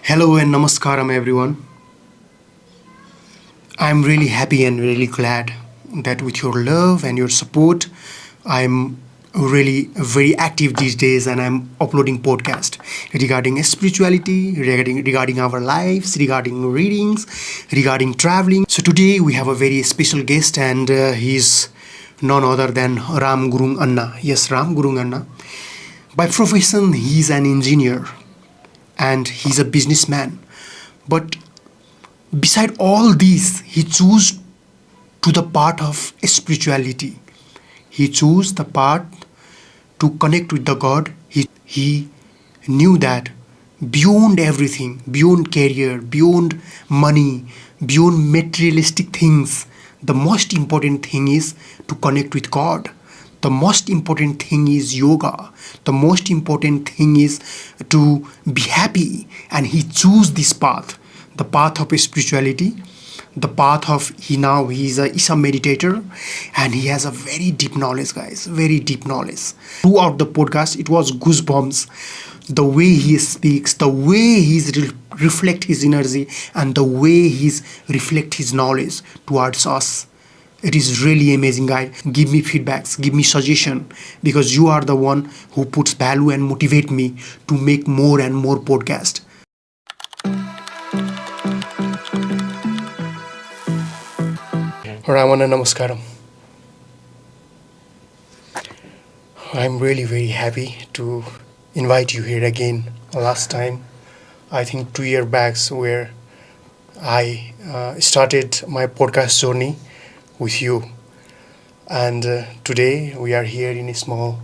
Hello and namaskaram, everyone. I'm really happy and really glad that with your love and your support, I'm really very active these days and I'm uploading podcast regarding spirituality, regarding our lives, regarding readings, regarding traveling. So today we have a very special guest and he's none other than Ram Gurung Anna. Yes, Ram Gurung Anna. By profession, he's an engineer and he's a businessman. But beside all these, he chose to the part of spirituality. He chose the part to connect with the God. He knew that beyond everything, beyond career, beyond money, beyond materialistic things, the most important thing is to connect with God. The most important thing is yoga. The most important thing is to be happy. And he chose this path, the path of spirituality, the path of he's a Isha meditator, and he has a very deep knowledge, guys, very deep knowledge. Throughout the podcast, it was goosebumps. The way he speaks, the way he's reflect his energy, and the way he's reflect his knowledge towards us. It is really amazing, guys. Give me feedbacks, give me suggestion, because you are the one who puts value and motivate me to make more and more podcast. Ramana Namaskaram. I'm really very happy to invite you here again. Last time, I think 2 years back, where I started my podcast journey with you. And today we are here in a small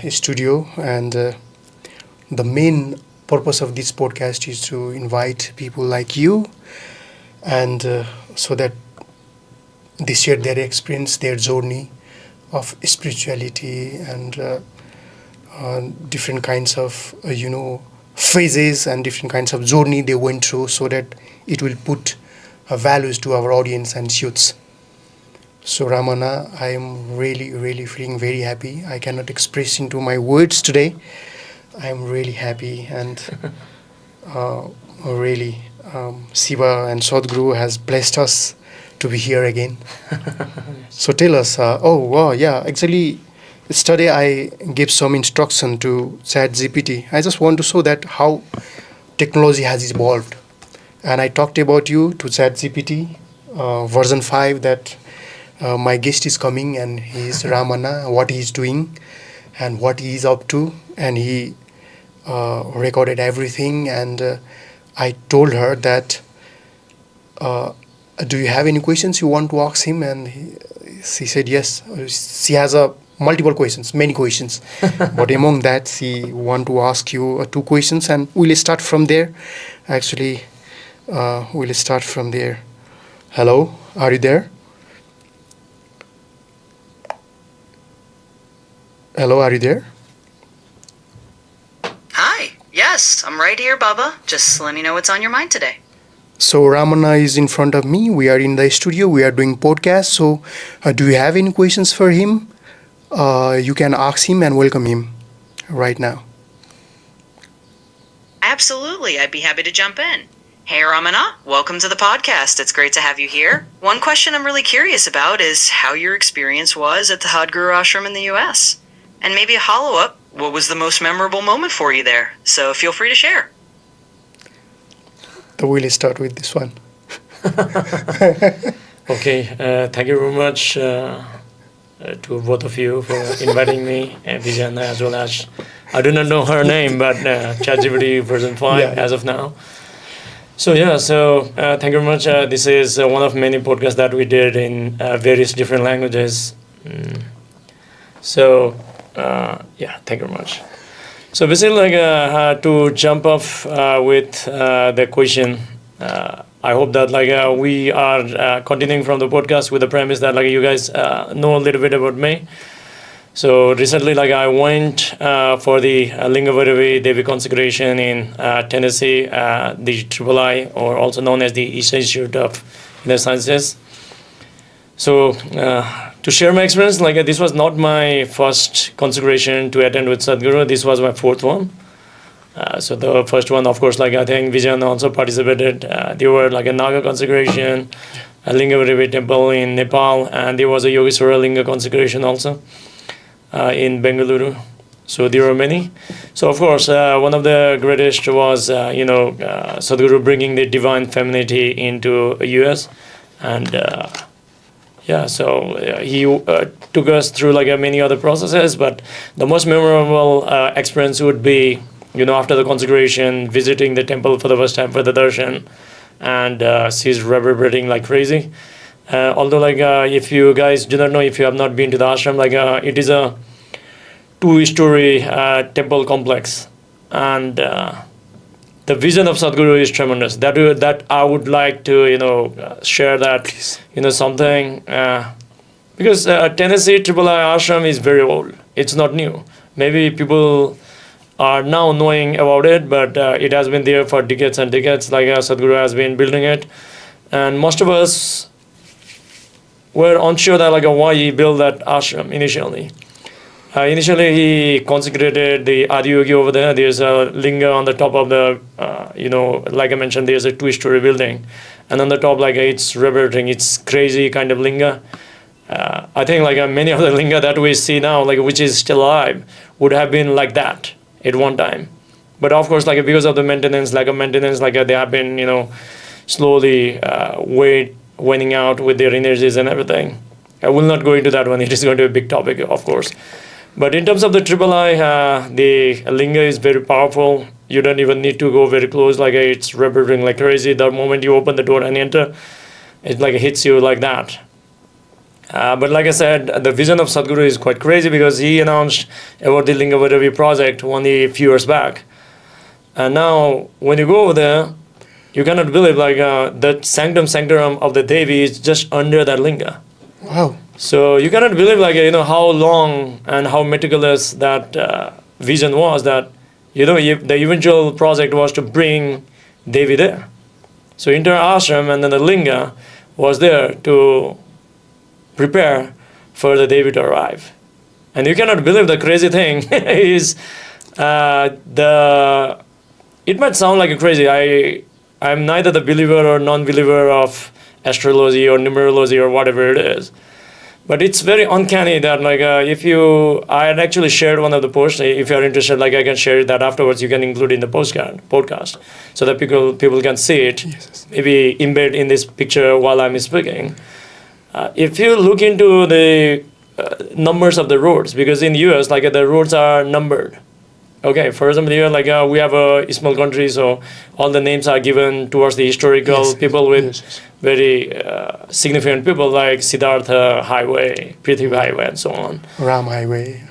studio, and the main purpose of this podcast is to invite people like you, and so that they share their experience, their journey of spirituality, and different kinds of phases and different kinds of journey they went through, so that it will put values to our audience and youths. So Ramana, I am really feeling very happy. I cannot express into my words today. I am really happy, and really Shiva and Sadhguru has blessed us to be here again. So tell us, actually yesterday I gave some instruction to ChatGPT. I just want to show that how technology has evolved. And I talked about you to ChatGPT version 5, that my guest is coming and he is Ramana, what he is doing and what he is up to. And he recorded everything, and I told her that do you have any questions you want to ask him? And she said yes. She has multiple questions, many questions. But among that, she want to ask you 2 questions, and we'll start from there. Actually, we'll start from there. Hello, are you there? Hello, are you there? Hi, yes, I'm right here, Baba. Just let me know what's on your mind today. So Ramana is in front of me. We are in the studio. We are doing podcast. So do you have any questions for him? You can ask him and welcome him right now. Absolutely, I'd be happy to jump in. Hey, Ramana, welcome to the podcast. It's great to have you here. One question I'm really curious about is how your experience was at the Sadhguru Ashram in the US. And maybe a follow-up, what was the most memorable moment for you there? So feel free to share. So we'll start with this one. Okay, thank you very much to both of you for inviting me, Vijana, as well as, I do not know her name, but ChatGPT version 5 as of now. So thank you very much. This is one of many podcasts that we did in various different languages. Thank you very much. So basically, to jump off with the question, I hope that we are continuing from the podcast with the premise that you guys know a little bit about me. So recently, I went for the Lingavaravi Devi consecration in Tennessee, the III, or also known as the Isha Institute of Inner Sciences. So to share my experience, this was not my first consecration to attend with Sadhguru. This was my 4th one. So the first one, of course, like I think Vijayan also participated. There were like a Naga consecration, a Linga Devi temple in Nepal, and there was a Yogeshwara Linga consecration also in Bengaluru. So there were many. So of course, one of the greatest was Sadhguru bringing the divine femininity into US, and he took us through like many other processes. But the most memorable experience would be, after the consecration, visiting the temple for the first time for the darshan, and she's reverberating like crazy. Although, like, if you guys do not know, if you have not been to the ashram, like, it is a 2-story temple complex, and the vision of Sadhguru is tremendous. That I would like to, share that, something, because Tennessee III ashram is very old. It's not new. Maybe people are now knowing about it, but it has been there for decades and decades, like Sadhguru has been building it. And most of us were unsure that like why he built that ashram initially. Initially, he consecrated the Adiyogi over there. There's a linga on the top of the, like I mentioned, there's a 2-story building. And on the top, like, it's reverberating. It's crazy kind of linga. I think, like, many other linga that we see now, like, which is still alive, would have been like that at one time. But, of course, like, because of the maintenance, lack of maintenance, like, they have been, slowly waning out with their energies and everything. I will not go into that one. It is going to be a big topic, of course. But in terms of the III, the linga is very powerful. You don't even need to go very close, like it's reverberating like crazy. The moment you open the door and enter, it like hits you like that. But like I said, the vision of Sadhguru is quite crazy, because he announced about the Linga Devi project only a few years back. And now when you go over there, you cannot believe like the sanctum sanctorum of the Devi is just under that linga. Wow. So you cannot believe like how long and how meticulous that vision was, that the eventual project was to bring Devi there. So entire ashram and then the linga was there to prepare for the Devi to arrive. And you cannot believe the crazy thing is it might sound like a crazy. I'm neither the believer or non-believer of astrology or numerology or whatever it is. But it's very uncanny that like I had actually shared one of the posts. If you're interested, like I can share that afterwards. You can include in the podcast, so that people can see it. Yes. Maybe embed in this picture while I'm speaking. If you look into the numbers of the roads, because in US like the roads are numbered. Okay, for example, here like we have a small country, so all the names are given towards the historical people with very significant people like Siddhartha Highway, Prithvi Highway, and so on. Ram Highway.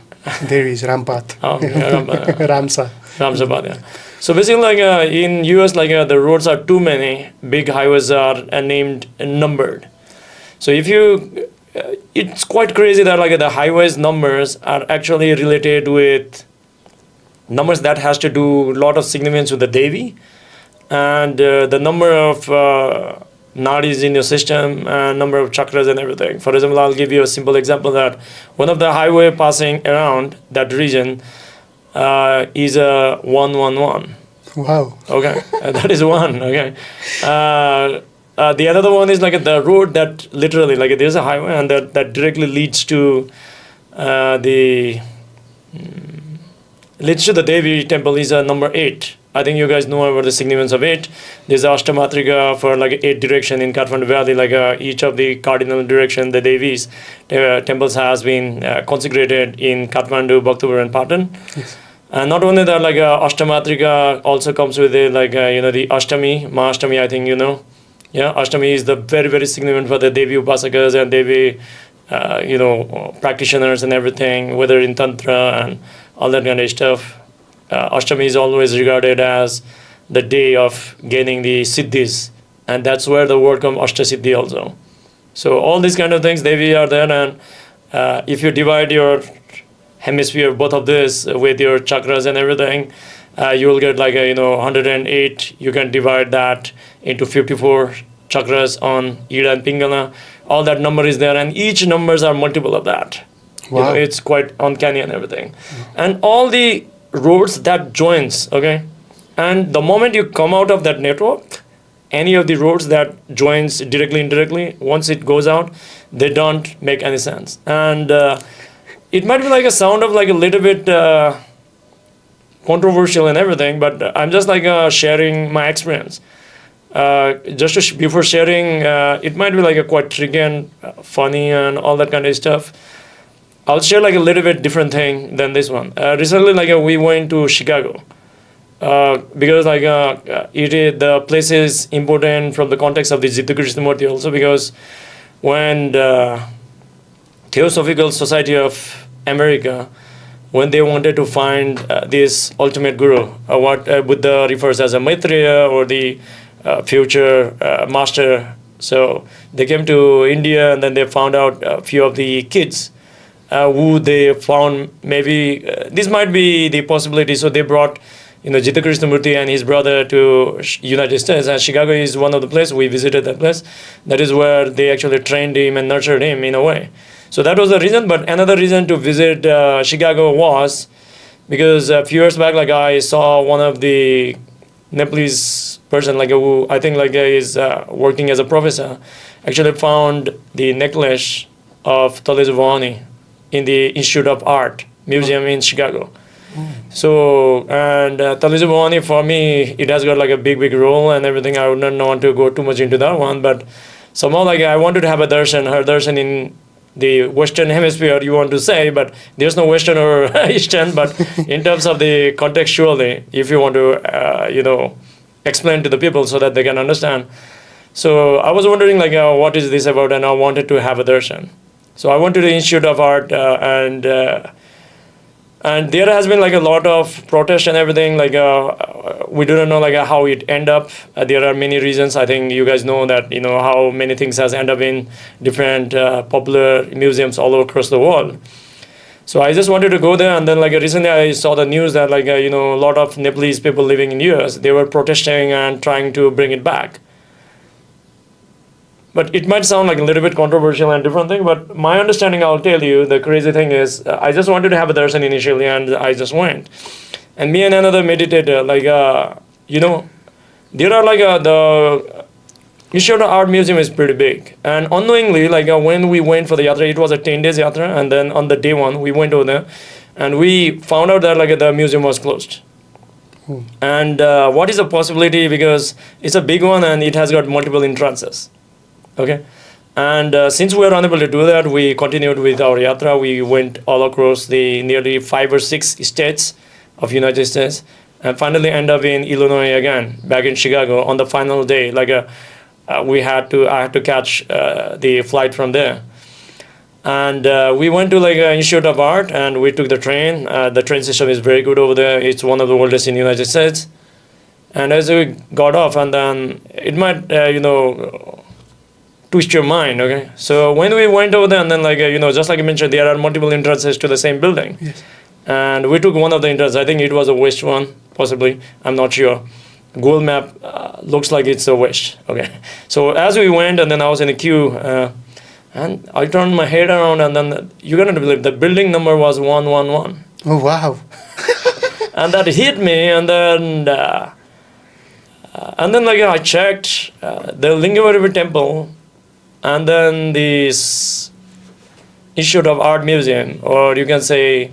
There is Rampath. Ramsa. Ramsabad, yeah. So basically, like in US, like the roads are too many. Big highways are named and numbered. So if you, it's quite crazy that like the highways numbers are actually related with numbers that has to do a lot of significance with the Devi, and the number of nadis in your system, and number of chakras and everything. For example, I'll give you a simple example that one of the highway passing around that region is a 111. Wow. Okay, that is one. Okay. The other one is like the road that literally, like there's a highway and that directly leads to the Devi temple is number 8. I think you guys know about the significance of 8. There's Ashtamatrika for like 8 direction in Kathmandu Valley, like each of the cardinal direction, the Devis temples has been consecrated in Kathmandu, Bhaktapur and Patan. Yes. And not only that, like Ashtamatrika also comes with the the Ashtami, Mahashtami, I think Yeah, Ashtami is the very, very significant for the Devi Upasakas and Devi, practitioners and everything, whether in Tantra and all that kind of stuff. Ashtami is always regarded as the day of gaining the Siddhis, and that's where the word comes Ashtasiddhi also. So all these kind of things, Devi are there, and if you divide your hemisphere, both of this, with your chakras and everything, you will get like 108. You can divide that into 54 chakras on Ida and Pingala. All that number is there, and each numbers are multiple of that. Wow. It's quite uncanny and everything. And all the roads that joins, okay, And the moment you come out of that network, any of the roads that joins directly, indirectly, once it goes out, they don't make any sense. And it might be like a sound of like a little bit controversial and everything, but I'm just like sharing my experience. Before sharing, it might be like a quite tricky and funny and all that kind of stuff. I'll share like a little bit different thing than this one. Recently, like we went to Chicago. Because like the place is important from the context of the Jiddu Krishnamurti also, because when the Theosophical Society of America, when they wanted to find this ultimate guru, what Buddha refers as a Maitreya or the future master, so they came to India and then they found out a few of the kids who they found maybe this might be the possibility. So they brought Jiddu Krishnamurti and his brother to United States, and Chicago is one of the places we visited. That place, that is where they actually trained him and nurtured him in a way. So that was the reason. But another reason to visit Chicago was because a few years back, like I saw one of the Nepalese person, like who I think like is working as a professor, actually found the necklace of Talesu Bhavani in the Institute of Art Museum in Chicago. So, and Talesu Bhavani, for me, it has got like a big role and everything. I would not want to go too much into that one, but somehow like I wanted to have her darshan in the Western hemisphere, you want to say, but there's no Western or Eastern, but in terms of the contextually, if you want to, explain to the people so that they can understand. So I was wondering like, what is this about? And I wanted to have a darshan. So I went to the Institute of Art and there has been like a lot of protest and everything. Like we do not know like how it end up. There are many reasons. I think you guys know that how many things has end up in different popular museums all across the world. So I just wanted to go there, and then like recently I saw the news that like a lot of Nepalese people living in US, they were protesting and trying to bring it back. But it might sound like a little bit controversial and different thing, but my understanding, I'll tell you, the crazy thing is, I just wanted to have a darshan initially, and I just went. And me and another meditator, like, there are like the Institute of Art Museum is pretty big. And unknowingly, like when we went for the yatra, it was a 10 days yatra, and then on the day one, we went over there, and we found out that like the museum was closed. And what is the possibility, because it's a big one and it has got multiple entrances. Okay, and since we were unable to do that, we continued with our yatra. We went all across the nearly 5 or 6 states of United States, and finally end up in Illinois again, back in Chicago on the final day. Like I had to catch the flight from there, and we went to like an Institute of Art, and we took the train. The train system is very good over there. It's one of the oldest in the United States. And as we got off, and then it might twist your mind, okay? So when we went over there, and then like, just like you mentioned, there are multiple entrances to the same building. Yes. And we took one of the entrances. I think it was a west one, possibly. I'm not sure. Google map looks like it's a west, okay? So as we went, and then I was in a queue, and I turned my head around, and then you're gonna believe the building number was 111. Oh, wow. And that hit me, and then like I checked the Lingam temple, and then this Institute of Art Museum, or you can say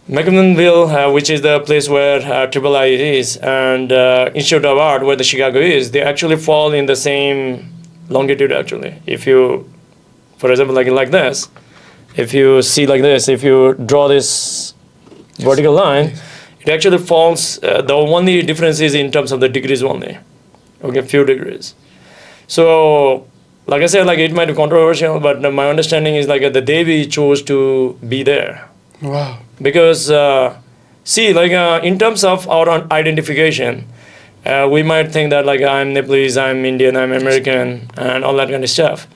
McMinnville, which is the place where III is, and Institute of Art, where the Chicago is, they actually fall in the same longitude actually. If you, for example, like this, if you see like this, if you draw this vertical line, it actually falls, the only difference is in terms of the degrees only, okay, few degrees. So, like I said, like it might be controversial, but my understanding is like the Devi chose to be there. Wow. Because, in terms of our identification, we might think that like I'm Nepalese, I'm Indian, I'm American, and all that kind of stuff.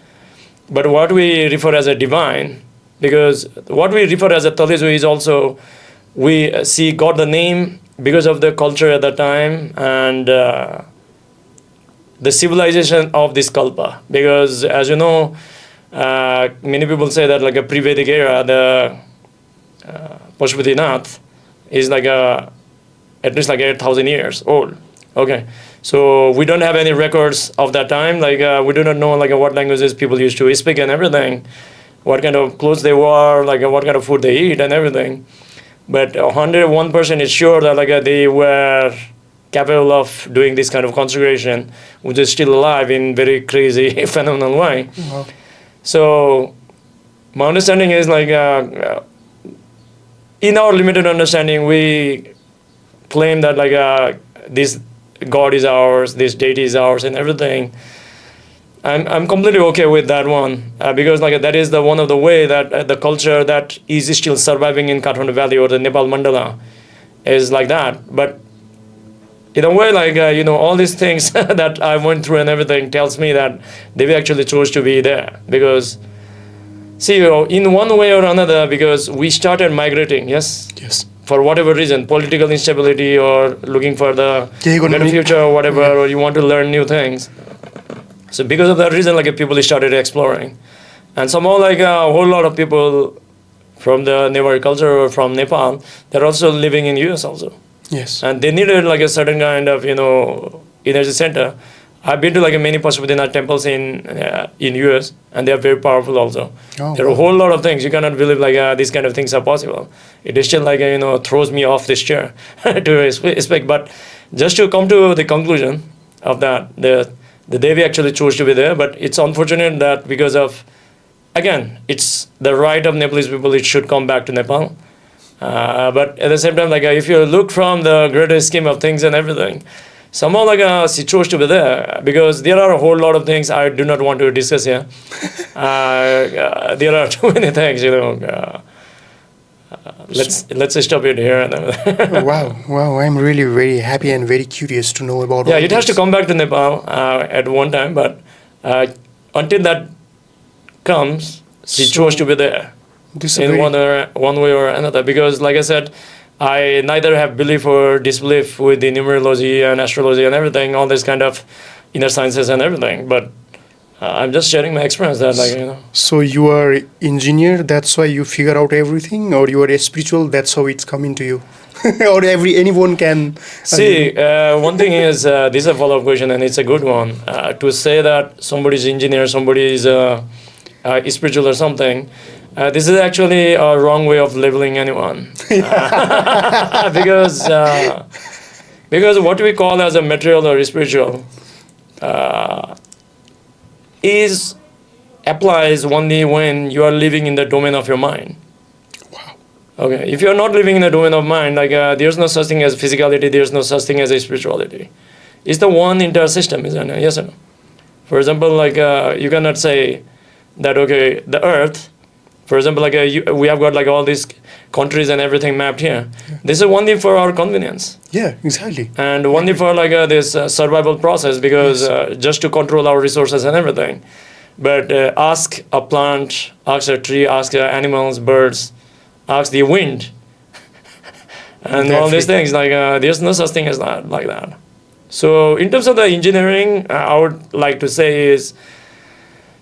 But what we refer as a divine, because what we refer as a Talesu is also, we see got the name because of the culture at the time, and the civilization of this kalpa. Because as you know, many people say that like a pre-Vedic era, the Pashupatinath is like at least like 8,000 years old. Okay, so we don't have any records of that time. Like we do not know like what languages people used to speak and everything, what kind of clothes they wore, like what kind of food they eat and everything. But 101% is sure that like they were capable of doing this kind of consecration, which is still alive in very crazy, phenomenal way. Wow. So my understanding is like in our limited understanding, we claim that like this God is ours, this deity is ours, and everything. I'm completely okay with that one because like that is the one of the way that the culture that is still surviving in Kathmandu Valley or the Nepal Mandala is like that. But in a way, like all these things that I went through and everything tells me that Devi actually chose to be there because, see, in one way or another, because we started migrating, yes, for whatever reason, political instability or looking for the better future or whatever, or you want to learn new things. So because of that reason, like people started exploring, and somehow like a whole lot of people from the Nepali culture or from Nepal, they're also living in US also. Yes. And they needed like a certain kind of energy center. I've been to like many Pashupatinath temples in US, and they are very powerful also. There are a whole lot of things you cannot believe like these kind of things are possible. It is still like throws me off this chair to speak. But just to come to the conclusion of that, the Devi actually chose to be there, but it's unfortunate that because of, again, it's the right of Nepalese people, it should come back to Nepal. But at the same time, like if you look from the greater scheme of things and everything, somehow like she chose to be there because there are a whole lot of things I do not want to discuss here. There are too many things, let's stop it here. Wow! I'm really very happy and very curious to know about. Yeah, it has to come back to Nepal at one time, but until that comes, she chose to be there in one way or another. Because, like I said, I neither have belief or disbelief with the numerology and astrology and everything, all this kind of inner sciences and everything, but I'm just sharing my experience that So you are engineer, that's why you figure out everything, or you are a spiritual, that's how it's coming to you? Or anyone can... See, one thing is, this is a follow-up question and it's a good one. To say that somebody is engineer, somebody is spiritual or something, this is actually a wrong way of labeling anyone. Because what we call as a material or spiritual applies only when you are living in the domain of your mind. Wow. Okay, if you are not living in the domain of mind, like there's no such thing as physicality, there's no such thing as a spirituality. It's the one entire system, isn't it? Yes or no? For example, like you cannot say that, okay, the earth, for example, like we have got like all these countries and everything mapped here. Yeah. This is only for our convenience. Yeah, exactly. And only for like this survival process, because just to control our resources and everything. But ask a plant, ask a tree, ask animals, birds, ask the wind, and all these things. Like there's no such thing as that, like that. So in terms of the engineering, I would like to say is,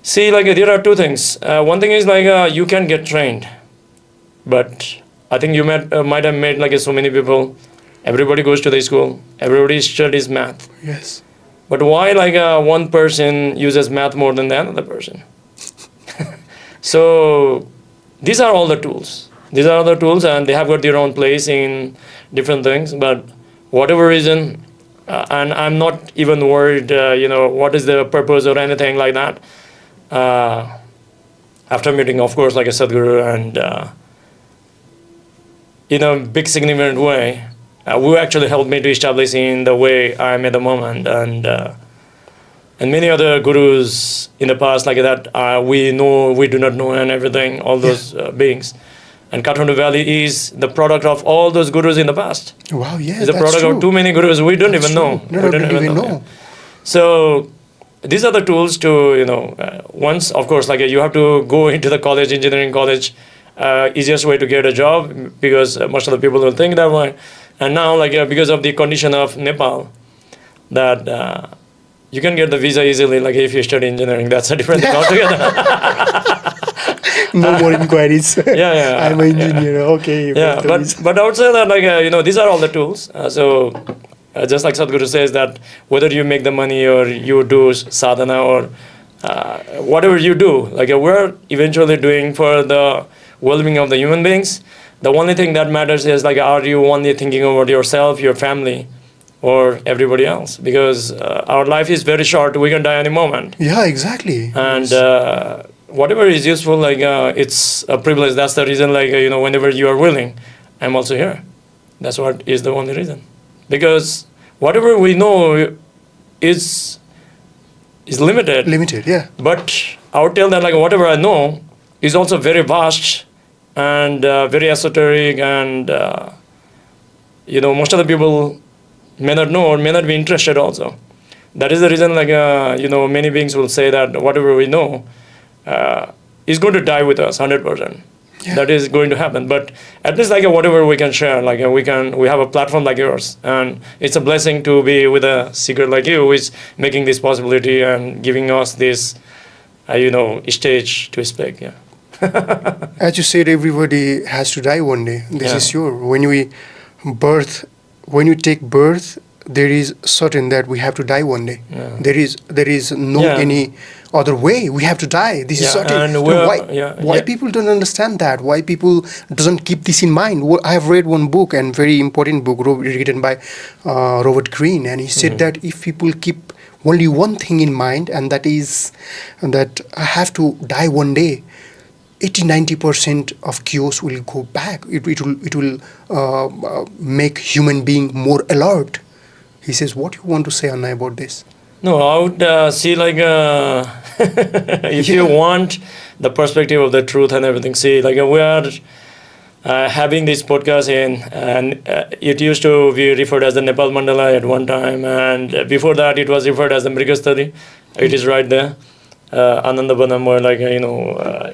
see, like there are two things. One thing is like you can get trained, but I think you might have met like so many people. Everybody goes to the school. Everybody studies math. Yes. But why like one person uses math more than the other person? So these are all the tools. These are all the tools, and they have got their own place in different things. But whatever reason, and I'm not even worried, what is the purpose or anything like that. After meeting, of course, like a Sadhguru, and in a big significant way, who actually helped me to establish in the way I am at the moment, and many other gurus in the past like that we do not know and everything, all those beings. And Kathmandu Valley is the product of all those gurus in the past. Wow, yeah, it's the product of too many gurus we don't even know. No, we don't even know. Yeah. So these are the tools to, once, of course, like you have to go into the college, engineering college, easiest way to get a job, because most of the people don't think that way. And now, like because of the condition of Nepal, that you can get the visa easily, like if you study engineering. That's a different thing altogether. No more inquiries. Yeah. I'm an engineer. Okay. Yeah, but I would say that these are all the tools. Just like Sadhguru says that whether you make the money or you do sadhana or whatever you do, we're eventually doing for the well-being of the human beings. The only thing that matters is are you only thinking about yourself, your family, or everybody else? Because our life is very short. We can die any moment. Yeah, exactly. And whatever is useful, it's a privilege. That's the reason, whenever you are willing, I'm also here. That's what is the only reason. Because whatever we know is limited. Limited, yeah. But I would tell that whatever I know is also very vast and very esoteric, and most of the people may not know or may not be interested also. That is the reason many beings will say that whatever we know is going to die with us 100%. Yeah. That is going to happen. But at least whatever we can share, we have a platform like yours, and it's a blessing to be with a seeker like you, who is making this possibility and giving us this stage to speak. Yeah. As you said, everybody has to die one day. This is sure. When you take birth, there is certain that we have to die one day. Yeah. There is no any other way. We have to die. This is certain. And why people don't understand that? Why people doesn't keep this in mind? I have read one book, and very important book written by Robert Greene, and he said that if people keep only one thing in mind, and that is that I have to die one day, 80-90% of chaos will go back. It will make human being more alert. He says, what do you want to say, Anna, about this? No, I would see if you want the perspective of the truth and everything, see we are having this podcast and it used to be referred as the Nepal Mandala at one time, and before that it was referred as the Mriga study. It is right there. Ananda Banam, where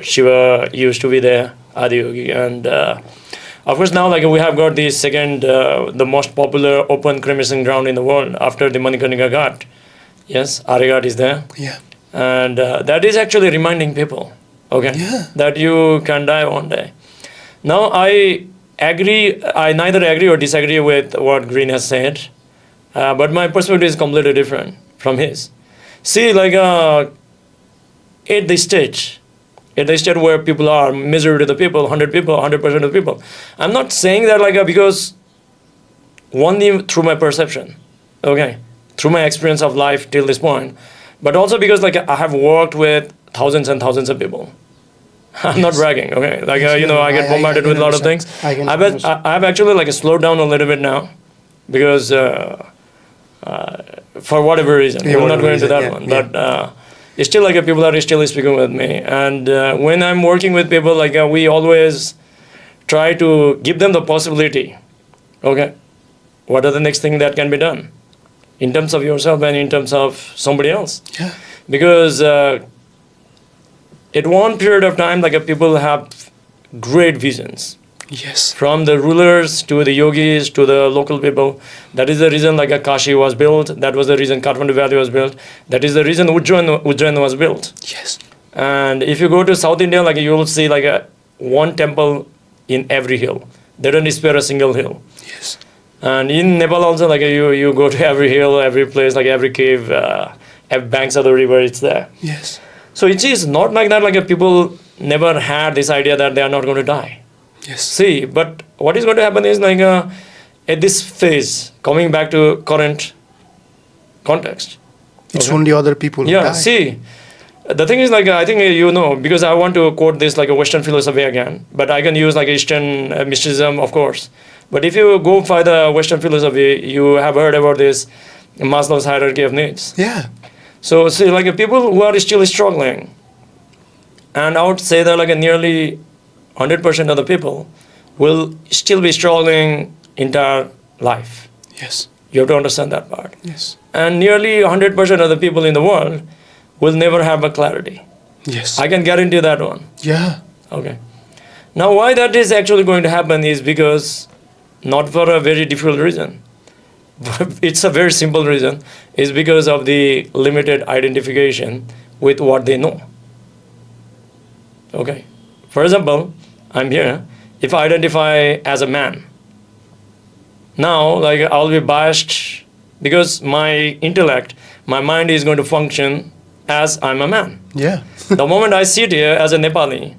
Shiva used to be there, Adi Yogi, and of course now we have got the second, the most popular open cremation ground in the world after the Manikarnika Ghat. Yes, Arighat is there. Yeah. And that is actually reminding people, that you can die one day. Now I neither agree or disagree with what Greene has said, but my perspective is completely different from his. See, at the stage where people are, majority of the people, 100 people, 100% of the people. I'm not saying that because only through my perception, through my experience of life till this point, but also because I have worked with thousands and thousands of people. I'm not bragging, I get bombarded with a lot of things. I've actually slowed down a little bit now because for whatever reason, I'm not going into that one, but. Still, people are still speaking with me, and when I'm working with people, we always try to give them the possibility. What are the next thing that can be done, in terms of yourself and in terms of somebody else? Yeah. Because at one period of time, people have great visions. Yes. From the rulers to the yogis to the local people. That is the reason Kashi was built. That was the reason Kathmandu Valley was built. That is the reason Ujjain was built. Yes. And if you go to South India, you will see one temple in every hill. They don't spare a single hill. Yes. And in Nepal also, you go to every hill, every place, every cave, banks of the river, it's there. Yes. So it is not like that, people never had this idea that they are not going to die. Yes. See, but what is going to happen is at this phase, coming back to current context. It's only other people who die. See, the thing is I think because I want to quote this a Western philosophy again, but I can use Eastern mysticism, of course. But if you go by the Western philosophy, you have heard about this Maslow's hierarchy of needs. Yeah. So see, people who are still struggling, and I would say that nearly 100% of the people will still be struggling entire life. Yes. You have to understand that part. Yes. And nearly 100% of the people in the world will never have a clarity. Yes. I can guarantee that one. Yeah. Now why that is actually going to happen is because, not for a very difficult reason, it's a very simple reason, is because of the limited identification with what they know. For example, I'm here. If I identify as a man, now like I'll be biased because my intellect, my mind is going to function as I'm a man. Yeah. The moment I sit here as a Nepali,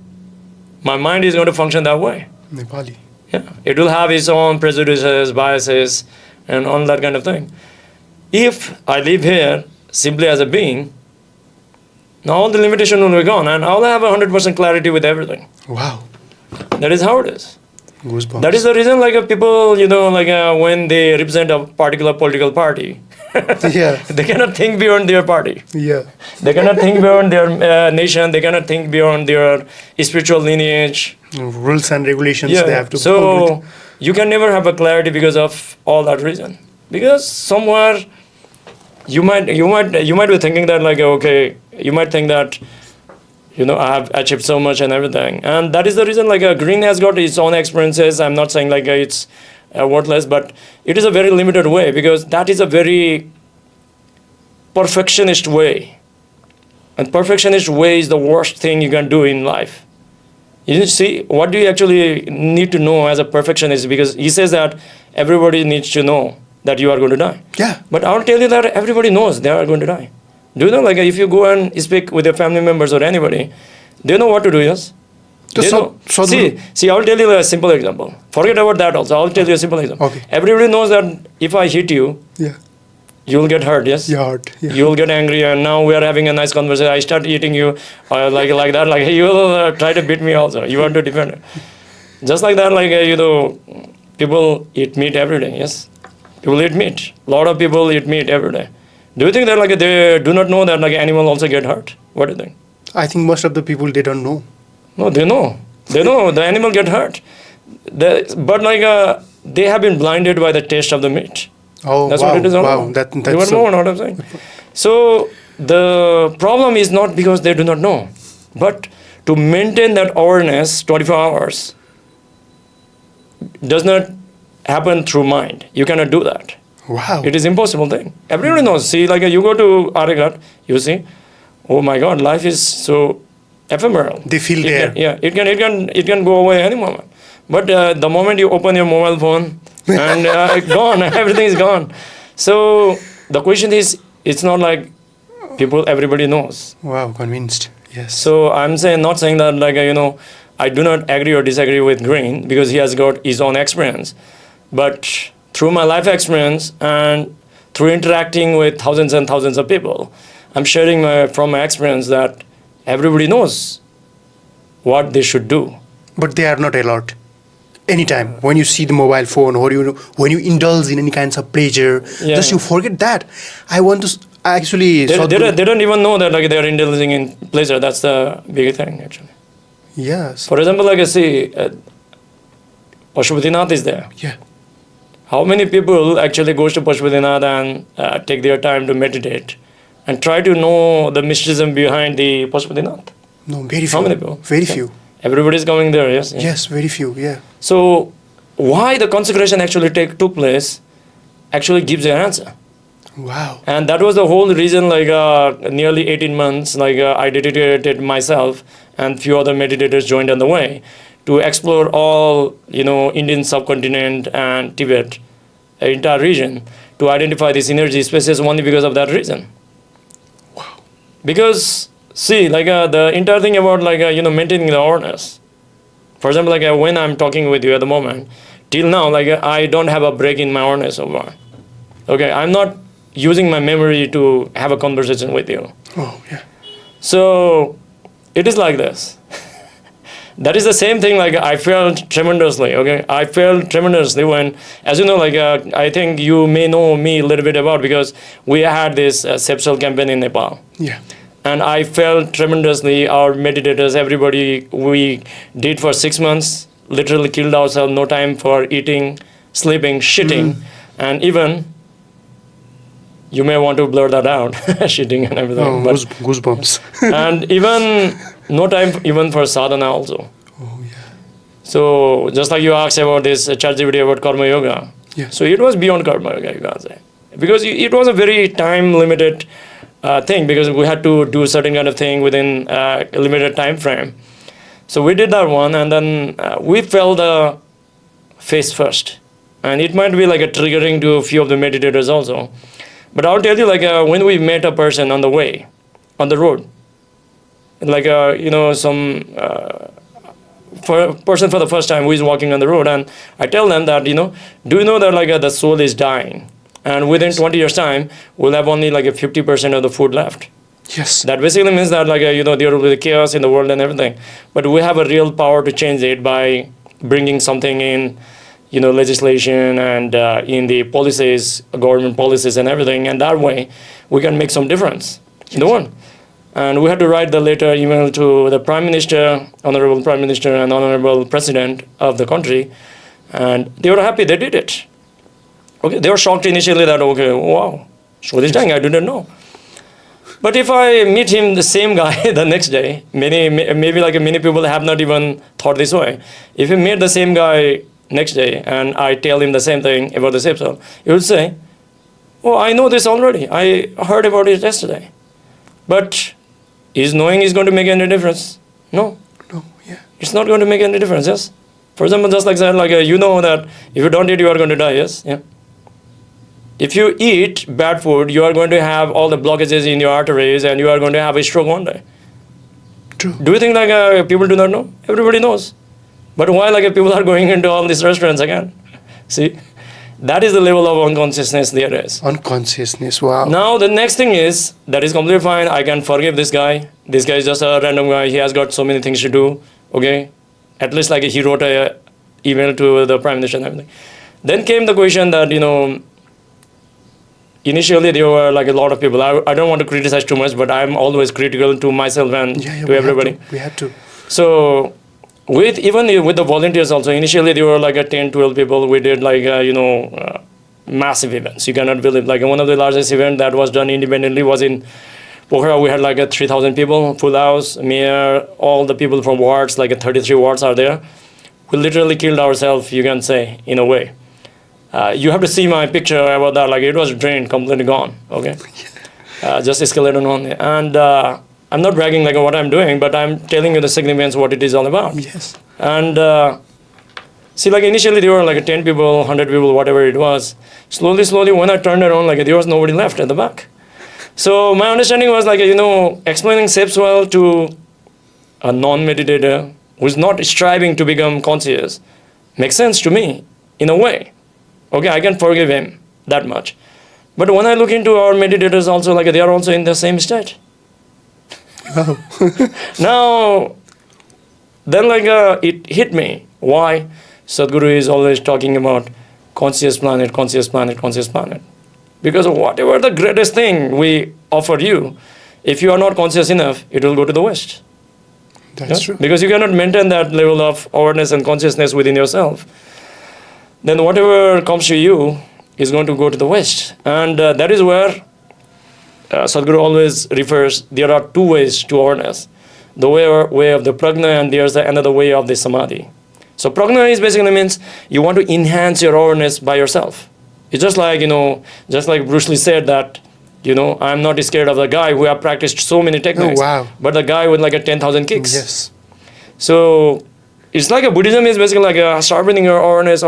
my mind is going to function that way. Nepali. Yeah, it will have its own prejudices, biases, and all that kind of thing. If I live here simply as a being, now all the limitation will be gone, and I'll have 100% clarity with everything. Wow. That is how it is. Goosebumps. That is the reason, like people, when they represent a particular political party, Yeah. they cannot think beyond their party. Yeah. They cannot think beyond their nation. They cannot think beyond their spiritual lineage. Rules and regulations Yeah. they have to go So with. you can never have a clarity because of all that reason. Because somewhere you might be thinking that like okay, you might think that I have achieved so much and everything, and that is the reason like green has got its own experiences. I'm not saying like it's worthless, but it is a very limited way because that is a very perfectionist way, and perfectionist way is the worst thing you can do in life. You see, what do you actually need to know as a perfectionist? Because he says that everybody needs to know that you are going to die. Yeah. But I'll tell you that everybody knows they are going to die. Do you know, like if you go and speak with your family members or anybody, they know what to do, yes? So They know. Sadhguru- See, I'll tell you a simple example. Forget about that also. I'll tell you a simple example. Okay. Everybody knows that if I hit you, Yeah. you will get hurt, yes? Your heart. Yeah. You will get angry, and now we are having a nice conversation. I start eating you like that, like you will try to beat me also. You want to defend it. Just like that, like people eat meat every day, yes? People eat meat. A lot of people eat meat every day. Do you think that like they do not know that like animal also get hurt? What do you think? I think most of the people they don't know. No, they know. They know the animal get hurt. But like they have been blinded by the taste of the meat. Oh, That's wow. what it is all Wow. about. That's You would so, know what I'm saying. So the problem is not because they do not know, but to maintain that awareness 24 hours does not happen through mind. You cannot do that. wow. It is impossible thing. Everybody knows. See, like you go to Aragat, you see, oh my God, life is so ephemeral. They feel It there. can- it can go away any moment. But the moment you open your mobile phone and gone, everything is gone. So the question is, it's not like everybody knows. Wow, convinced. Yes. So I'm not saying that like I do not agree or disagree with Green because he has got his own experience, but through my life experience and through interacting with thousands and thousands of people, I'm sharing from my experience that everybody knows what they should do. But they are not alert. Anytime when you see the mobile phone or when you indulge in any kinds of pleasure, Yeah. just you forget that. I want to actually. They don't even know that like they are indulging in pleasure. That's the big thing actually. Yes. For example, like I see, Pashupatinath is there. Yeah. How many people actually goes to Pashupatinath and take their time to meditate and try to know the mysticism behind the Pashupatinath? No, very few. How many people? Very Yeah. few. Everybody is coming there, yes? Yeah. Yes, very few. Yeah. So why the consecration actually took place actually gives an answer. Wow. And that was the whole reason, like nearly 18 months, like I dedicated myself and few other meditators joined on the way to explore all, Indian subcontinent and Tibet, entire region, to identify these energy spaces only because of that reason. Wow. Because, see, like the entire thing about like, maintaining the awareness. For example, like when I'm talking with you at the moment, till now, like I don't have a break in my awareness so far. Okay, I'm not using my memory to have a conversation with you. Oh, yeah. So it is like this. That is the same thing like I felt tremendously, okay? I felt tremendously when, as you know, like I think you may know me a little bit about because we had this sepsal campaign in Nepal. Yeah. And I felt tremendously, our meditators, everybody, we did for 6 months, literally killed ourselves, no time for eating, sleeping, shitting, and even, you may want to blur that out, shitting and everything. Oh, but, goosebumps. and even, no time even for sadhana also. Oh, yeah. So, just like you asked about this ChatGPT about karma yoga. Yeah. So, it was beyond karma yoga, you can say. Because it was a very time-limited thing because we had to do certain kind of thing within a limited time frame. So we did that one, and then we felt the face first. And it might be like a triggering to a few of the meditators also. But I'll tell you, like when we met a person on the way, on the road, like some person for the first time who is walking on the road, and I tell them that, do you know that like the soul is dying, and within 20 years time we'll have only like a 50% of the food left. Yes. That basically means that like there will be chaos in the world and everything, but we have a real power to change it by bringing something in, legislation and in the policies, government policies and everything, and that way we can make some difference in the world. And we had to write the letter, email to the Prime Minister, Honorable Prime Minister and Honorable President of the country, and they were happy they did it. Okay, they were shocked initially that, okay, wow, soul is dying, I didn't know. But if I meet him, the same guy, the next day, maybe like many people have not even thought this way. If you meet the same guy next day and I tell him the same thing about the same soul, he will say, oh, I know this already. I heard about it yesterday. But is knowing is going to make any difference? No. No, yeah. It's not going to make any difference, yes? For example, just like that, like you know that if you don't eat, you are going to die, yes? Yeah. If you eat bad food, you are going to have all the blockages in your arteries and you are going to have a stroke one day. True. Do you think like people do not know? Everybody knows. But why like people are going into all these restaurants again? See, that is the level of unconsciousness there is. Unconsciousness, wow. Now the next thing is, that is completely fine. I can forgive this guy. This guy is just a random guy. He has got so many things to do. Okay, at least like he wrote a email to the Prime Minister and everything. Then came the question that initially there were like a lot of people. I don't want to criticize too much, but I'm always critical to myself and to everybody. We had to. So even with the volunteers also, initially there were like 10, 12 people. We did like massive events. You cannot believe. Like one of the largest events that was done independently was in Pokhara. We had like 3,000 people, full house, mayor, all the people from wards, like 33 wards are there. We literally killed ourselves, you can say, in a way. You have to see my picture about that. Like it was drained, completely gone. Okay, just a skeleton only. And I'm not bragging like what I'm doing, but I'm telling you the significance, what it is all about. Yes. And see, like initially there were like 10 people, 100 people, whatever it was. Slowly, when I turned around, like there was nobody left at the back. So my understanding was like, explaining safe well to a non-meditator who is not striving to become conscious makes sense to me in a way. Okay, I can forgive him that much. But when I look into our meditators also, like they are also in the same state. Oh. Now, then like it hit me. Why? Sadhguru is always talking about conscious planet, conscious planet, conscious planet. Because whatever the greatest thing we offer you, if you are not conscious enough, it will go to the West. That's true. Because you cannot maintain that level of awareness and consciousness within yourself. Then whatever comes to you is going to go to the West. And that is where Sadhguru always refers, there are two ways to awareness. The way of the prajna, and there's another way of the samadhi. So prajna is basically means you want to enhance your awareness by yourself. It's just like, just like Bruce Lee said that, I'm not scared of the guy who have practiced so many techniques. Oh, wow. But the guy with like 10,000 kicks. Yes. So it's like Buddhism is basically like sharpening your awareness,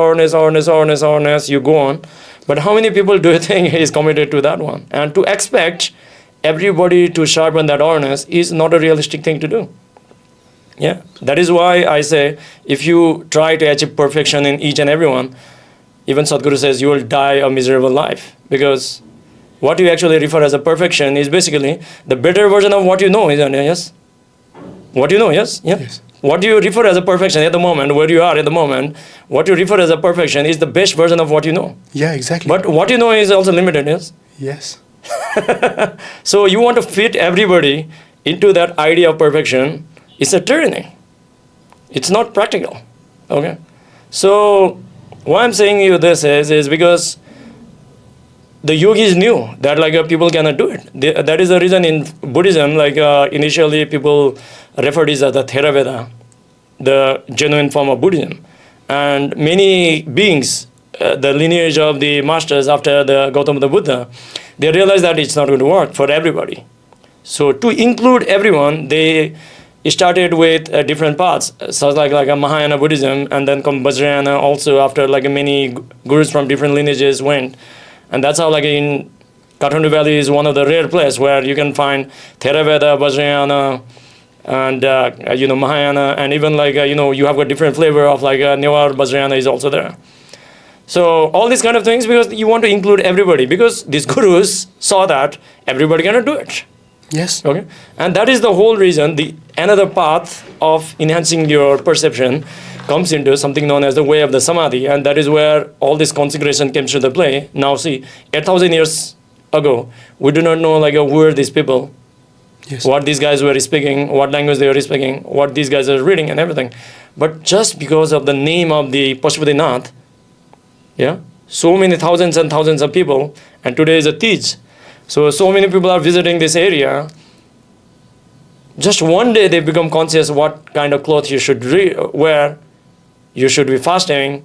you go on. But how many people do you think is committed to that one? And to expect everybody to sharpen that awareness is not a realistic thing to do. Yeah, that is why I say if you try to achieve perfection in each and every one, even Sadhguru says you will die a miserable life. Because what you actually refer as a perfection is basically the better version of what you know, isn't it? Yes? What you know, yes? Yeah. Yes. What you refer as a perfection at the moment, where you are at the moment, what you refer as a perfection is the best version of what you know. Yeah, exactly. But what you know is also limited, yes? Yes. So you want to fit everybody into that idea of perfection. It's a tyranny. It's not practical. Okay? So why I'm saying you this is because the yogis knew that like people cannot do it. That is the reason in Buddhism, like initially people referred it as the Theravada, the genuine form of Buddhism. And many beings, the lineage of the masters after the Gautama the Buddha, they realized that it's not going to work for everybody. So to include everyone, they started with different paths, so like a Mahayana Buddhism, and then come Vajrayana also after like many gurus from different lineages went, and that's how like in Kathmandu Valley is one of the rare places where you can find Theravada, Vajrayana, and Mahayana, and even like you have a different flavor of like Newar Vajrayana is also there. So all these kind of things, because you want to include everybody, because these gurus saw that everybody cannot do it. Yes. Okay, and that is the whole reason. The another path of enhancing your perception comes into something known as the way of the samadhi, and that is where all this consecration comes into play. Now see, 8,000 years ago, we do not know like who are these people, Yes. what these guys were speaking, what language they were speaking, what these guys are reading, and everything. But just because of the name of the Pashupatinath, yeah, so many thousands and thousands of people, and today is a Tej. So many people are visiting this area. Just one day they become conscious what kind of clothes you should wear. You should be fasting.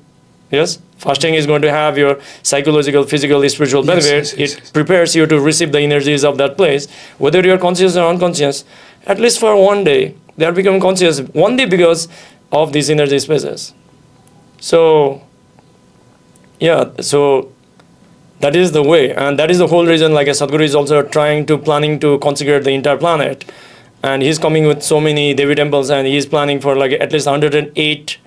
Yes, fasting is going to have your psychological, physical, spiritual benefits. It prepares you to receive the energies of that place. Whether you are conscious or unconscious, at least for one day, they are becoming conscious one day because of these energy spaces. So, yeah, so that is the way, and that is the whole reason like Sadhguru is also planning to consecrate the entire planet, and he's coming with so many Devi temples, and he's planning for like at least 108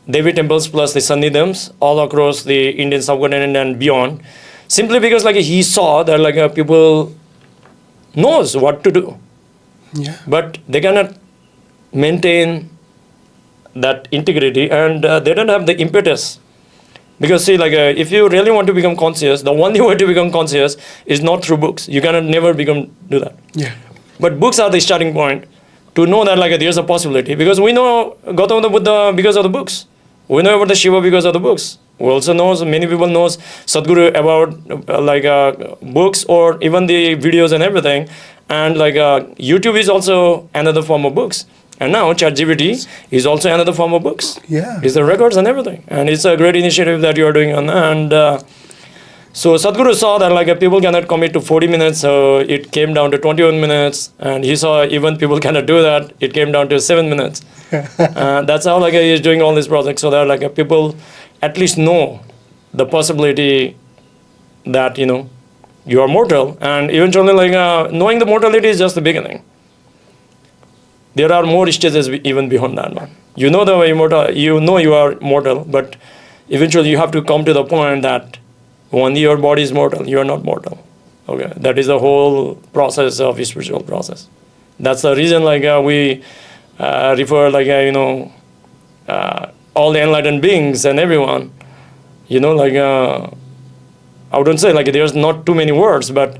Devi temples plus the Sannidhams all across the Indian subcontinent and beyond, simply because like he saw that like people knows what to do, Yeah. but they cannot maintain that integrity, and they don't have the impetus. Because see, like if you really want to become conscious, the only way to become conscious is not through books. You cannot never do that. Yeah. But books are the starting point to know that like there's a possibility. Because we know Gautama Buddha because of the books. We know about the Shiva because of the books. We also know, many people knows Sadhguru about books or even the videos and everything. And like YouTube is also another form of books. And now ChatGPT is also another form of books. Yeah. It's the records and everything. And it's a great initiative that you are doing on. And so Sadhguru saw that like people cannot commit to 40 minutes, so it came down to 21 minutes. And he saw even people cannot do that. It came down to 7 minutes. That's how like he's doing all these projects, so that like people at least know the possibility that you are mortal, and eventually like knowing the mortality is just the beginning. There are more stages even beyond that one. You know the way you are mortal, but eventually you have to come to the point that only your body is mortal, you are not mortal. Okay, that is the whole process of spiritual process. That's the reason like we refer like all the enlightened beings and everyone. Like I wouldn't say like there's not too many words, but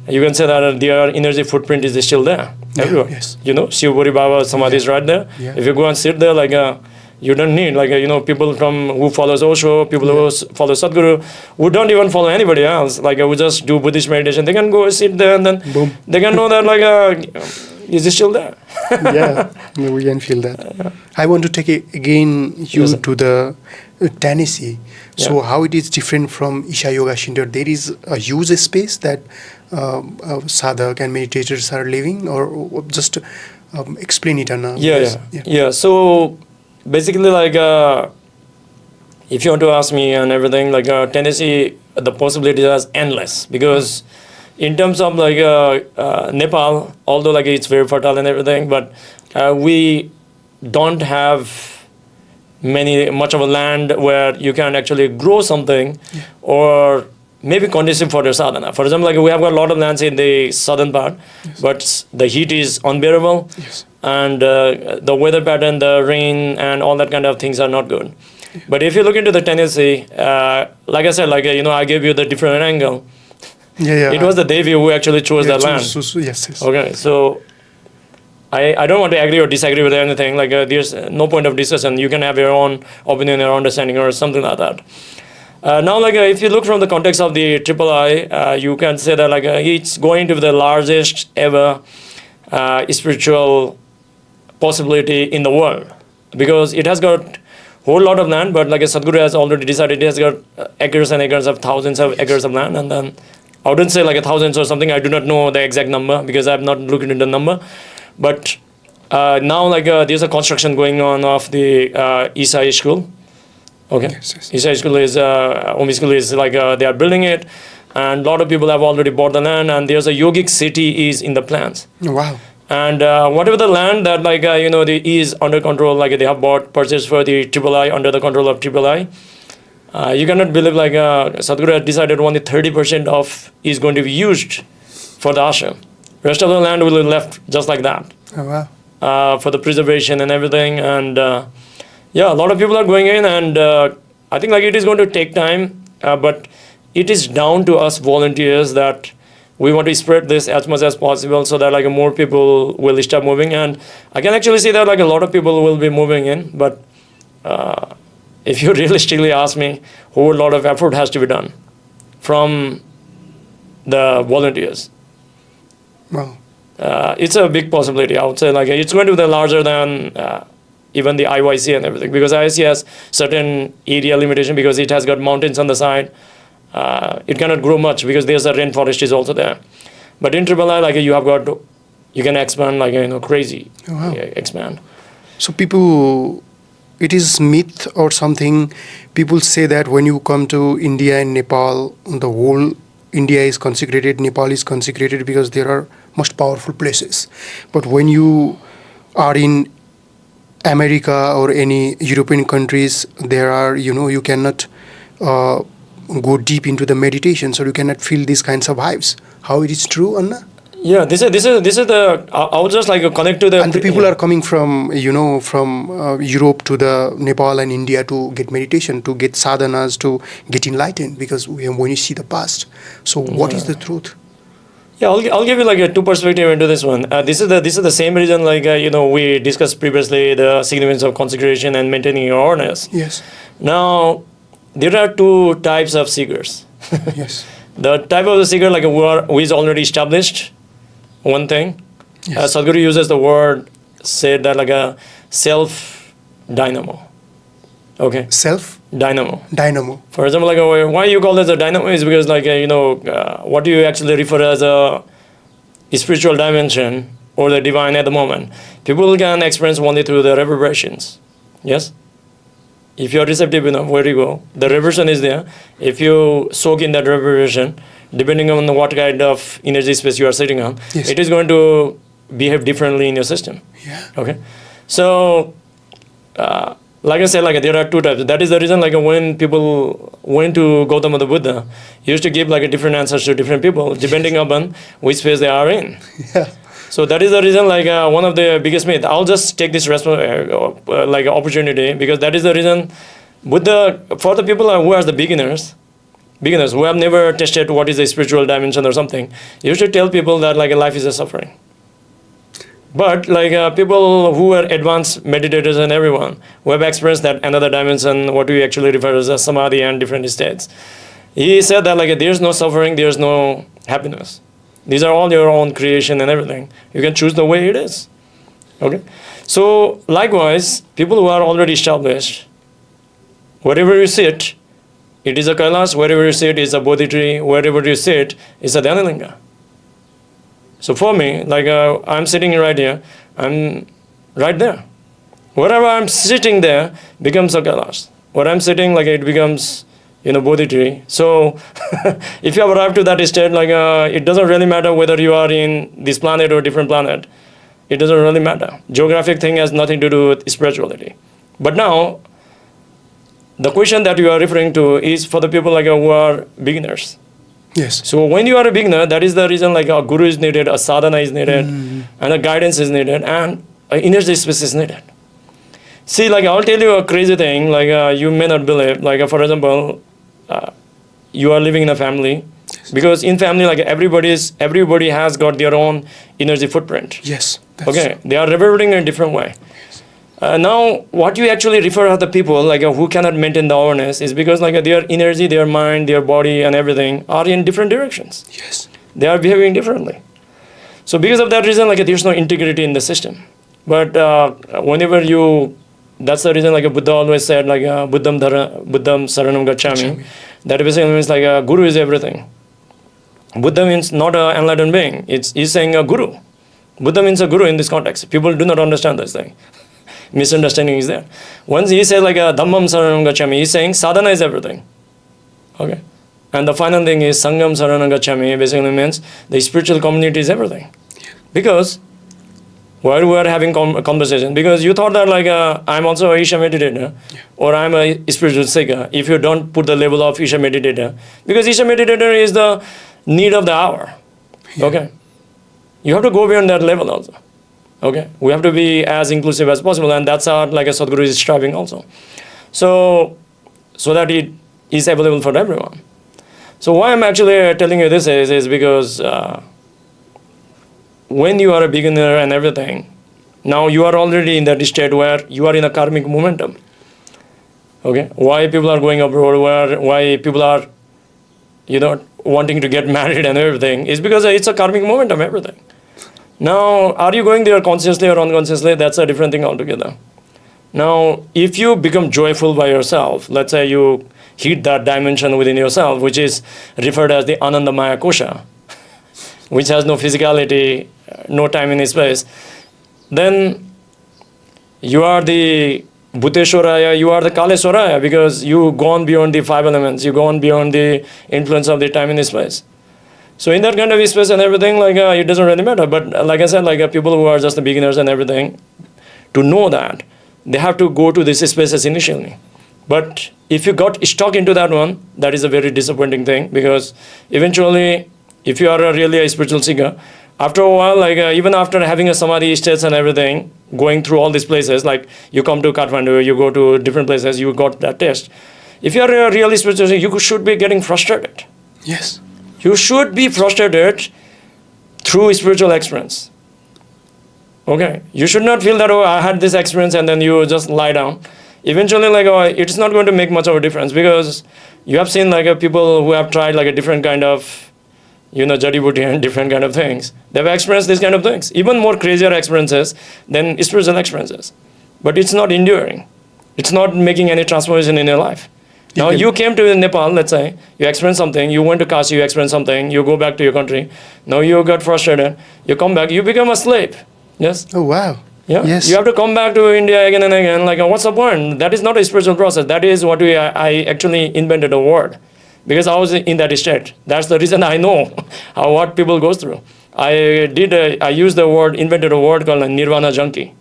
you can say that their energy footprint is still there everywhere. Yes. Shivpuri Baba Samadhi is right there. Yeah. If you go and sit there, like you don't need like people who follows Osho, people who follow Sadhguru, who don't even follow anybody else. Like who just do Buddhist meditation. They can go sit there and then Boom. they can know that like is still there. Yeah, we can feel that. I want to take again you Yes, sir. to the Tennessee. So Yeah. how it is different from Isha Yoga Center? There is a huge space that sadhak and meditators are living, or just explain it, Anna. Yeah. So basically, like if you want to ask me and everything, like Tennessee, the possibilities are endless, because in terms of like Nepal, although like it's very fertile and everything, but we don't have much of a land where you can actually grow something or maybe conducive for your sadhana. For example, like we have got a lot of lands in the southern part, but the heat is unbearable, and the weather pattern, the rain and all that kind of things are not good. But if you look into the Tennessee, like I said, like I gave you the different angle. It was the Devi who actually chose that land. Yes. Okay, so I don't want to agree or disagree with anything. Like there's no point of discussion. You can have your own opinion or understanding or something like that. Now, like if you look from the context of the III, you can say that like it's going to be the largest ever spiritual possibility in the world, because it has got whole lot of land, but like Sadhguru has already decided it has got acres and acres of thousands of acres of land, and then I wouldn't say like thousands or something. I do not know the exact number because I have not looked into the number, but Now there's a construction going on of the Isha school. Okay, Yes. Isha school is Umi school is they are building it, and a lot of people have already bought the land, and there's a yogic city is in the plans. Wow. And whatever the land that the is under control, they have bought purchased for the triple I under the control of triple I. You cannot believe Sadhguru had decided only 30% of is going to be used for the ashram. Rest of the land will be left just like that. Oh, wow. For the preservation and everything. And a lot of people are going in, and I think it is going to take time, but it is down to us volunteers that we want to spread this as much as possible so that more people will start moving. And I can actually see that a lot of people will be moving in, but if you realistically ask me, a whole lot of effort has to be done from the volunteers. Wow. It's a big possibility. I would say it's going to be larger than even the IYC and everything, because IYC has certain area limitation because it has got mountains on the side. It cannot grow much because there's a rainforest is also there. But in Triple I, you can expand crazy. Oh, wow. Expand. So people, it is myth or something. People say that when you come to India and Nepal, the whole India is consecrated, Nepal is consecrated because there are most powerful places. But when you are in America or any European countries, there are, you cannot go deep into the meditation, so you cannot feel these kinds of vibes. How it is true, Anna? Yeah, this is the. I would just connect to the. And the people are coming from Europe to the Nepal and India to get meditation, to get sadhanas, to get enlightened, because when you see the past. So what is the truth? Yeah, I'll give you two perspective into this one. This is the same reason we discussed previously the significance of consecration and maintaining awareness. Yes. Now there are two types of seekers. Yes. The type of the seeker who is already established. One thing, Yes. Sadhguru uses the word, said that a self dynamo. Okay. Self Dynamo. dynamo. For example, why you call this a dynamo is because what do you actually refer as a spiritual dimension or the divine at the moment? People can experience only through the reverberations. Yes. If you are receptive enough, where you go, the reverberation is there. If you soak in that reverberation, depending on what kind of energy space you are sitting on, Yes. it is going to behave differently in your system. Yeah. Okay. So, like I said, there are two types. That is the reason, when people went to Gautama the Buddha, he used to give different answers to different people, depending upon which phase they are in. Yeah. So that is the reason, one of the biggest myth. I'll just take this opportunity, because that is the reason Buddha, for the people who are the beginners who have never tested what is a spiritual dimension or something, you should tell people that life is a suffering. But people who are advanced meditators and everyone who have experienced that another dimension, what we actually refer as a samadhi and different states, he said that there's no suffering, there's no happiness. These are all your own creation and everything. You can choose the way it is. Okay? So, likewise, people who are already established, wherever you sit, it is a Kailash, wherever you sit is a Bodhi tree, wherever you sit is a Dhanalinga. So for me, I'm sitting right here, I'm right there. Wherever I'm sitting there becomes a Kailash. Where I'm sitting, it becomes Bodhi tree. So if you have arrived to that state, it doesn't really matter whether you are in this planet or a different planet. It doesn't really matter. Geographic thing has nothing to do with spirituality. But now, the question that you are referring to is for the people who are beginners. Yes. So when you are a beginner, that is the reason a guru is needed, a sadhana is needed, and a guidance is needed, and an energy space is needed. See, I'll tell you a crazy thing, you may not believe, for example, you are living in a family, because in family, everybody has got their own energy footprint. Yes. Okay, they are reverberating in a different way. Now, what you actually refer to the people who cannot maintain the awareness is because their energy, their mind, their body, and everything are in different directions. Yes. They are behaving differently. So because of that reason, there's no integrity in the system. But whenever that's the reason Buddha always said Buddham Saranam Gacchami. That basically means Guru is everything. Buddha means not an enlightened being. He's saying a Guru. Buddha means a guru in this context. People do not understand this thing. Misunderstanding is there. Once he says like a Dhammam Saranam Gacchami, he's saying sadhana is everything. Okay. And the final thing is Sangham Saranam Gacchami, basically means the spiritual community is everything. Because while we are having a conversation, because you thought that like I'm also a Isha meditator, or I'm a spiritual seeker, if you don't put the label of Isha meditator, because Isha meditator is the need of the hour. Okay. You have to go beyond that level also. Okay. We have to be as inclusive as possible, and that's how like a Sadhguru is striving also. So that it is available for everyone. So why I'm actually telling you this is because when you are a beginner and everything, now you are already in that state where you are in a karmic momentum. Okay, why people are going abroad, why people are, wanting to get married and everything, is because it's a karmic momentum, everything. Now, are you going there consciously or unconsciously? That's a different thing altogether. Now, if you become joyful by yourself, let's say you hit that dimension within yourself, which is referred as the Anandamaya Kosha, which has no physicality, no time in space, then you are the Bhuteshwaraya, you are the Kaleswaraya, because you gone beyond the 5 elements, you gone beyond the influence of the time and space. So in that kind of space and everything, it doesn't really matter. But like I said, people who are just the beginners and everything, to know that, they have to go to these spaces initially. But if you got stuck into that one, that is a very disappointing thing, because eventually, if you are really a spiritual seeker, after a while, even after having a samadhi states and everything, going through all these places, like you come to Kathmandu, you go to different places, you got that test. If you are a really spiritual seeker, you should be getting frustrated. Yes. You should be frustrated through spiritual experience. Okay? You should not feel that, I had this experience and then you just lie down. Eventually, it's not going to make much of a difference, because you have seen people who have tried a different kind of jari buti and different kind of things. They've experienced these kind of things, even more crazier experiences than spiritual experiences. But it's not enduring. It's not making any transformation in your life. Now you came to Nepal, let's say, you experienced something, you went to Kashi, you experienced something, you go back to your country, now you got frustrated, you come back, you become a slave. Yes? Oh, wow. Yeah. Yes. You have to come back to India again and again. What's the point? That is not a spiritual process. That is what I actually invented a word. Because I was in that state. That's the reason I know what people go through. I invented a word called a nirvana junkie.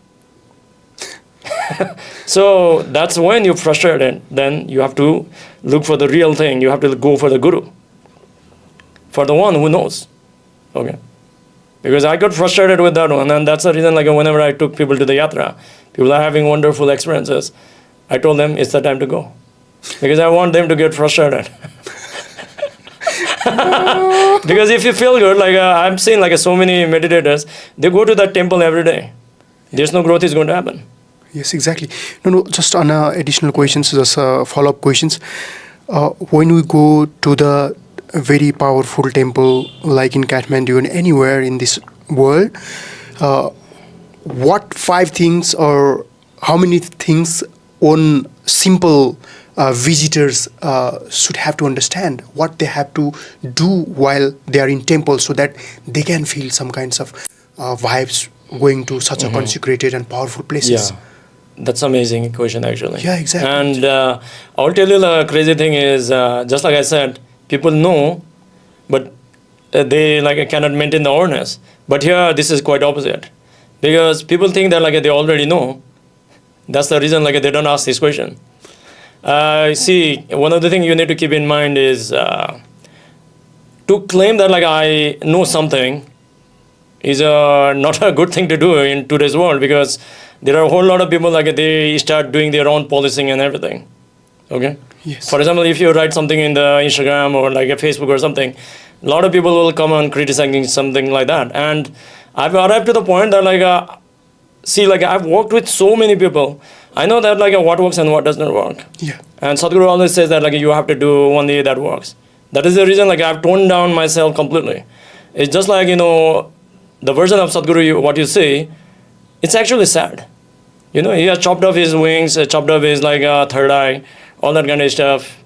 So that's when you're frustrated. Then you have to look for the real thing. You have to go for the guru. For the one who knows. Okay. Because I got frustrated with that one. And that's the reason whenever I took people to the yatra, people are having wonderful experiences. I told them it's the time to go. Because I want them to get frustrated. Because if you feel good, I've seen so many meditators, they go to that temple every day. There's no growth is going to happen. Yes, exactly. No, just on additional questions, just follow-up questions. When we go to the very powerful temple, like in Kathmandu and anywhere in this world, what 5 things or how many things one simple visitors should have to understand, what they have to do while they are in temple, so that they can feel some kinds of vibes going to such a consecrated and powerful places? Yeah, that's an amazing question actually. Yeah, exactly. And I'll tell you the crazy thing is, just like I said, people know, but they cannot maintain the awareness. But here, this is quite opposite, because people think that they already know. That's the reason they don't ask this question. See, one of the things you need to keep in mind is to claim that I know something is not a good thing to do in today's world, because there are a whole lot of people they start doing their own policing and everything. Okay? Yes. For example, if you write something in the Instagram or a Facebook or something, a lot of people will come and criticizing something like that. And I've arrived to the point that I've worked with so many people. I know that what works and what does not work. Yeah. And Sadhguru always says that you have to do only that works. That is the reason I've toned down myself completely. It's just the version of Sadhguru what you see, it's actually sad. He has chopped off his wings, chopped off his third eye, all that kind of stuff.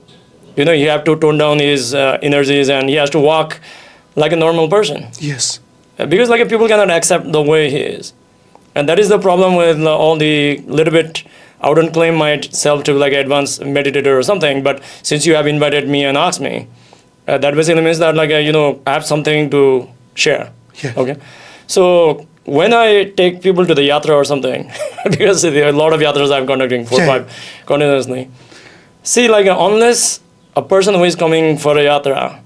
He have to tone down his energies, and he has to walk like a normal person. Yes. Because like people cannot accept the way he is. And that is the problem with all the little bit, I wouldn't claim myself to be like advanced meditator or something, but since you have invited me and asked me, that basically means that like, I have something to share. Yeah. Okay. So when I take people to the yatra or something, because there are a lot of yatras I'm conducting, 4 or 5 continuously. See, like unless a person who is coming for a yatra,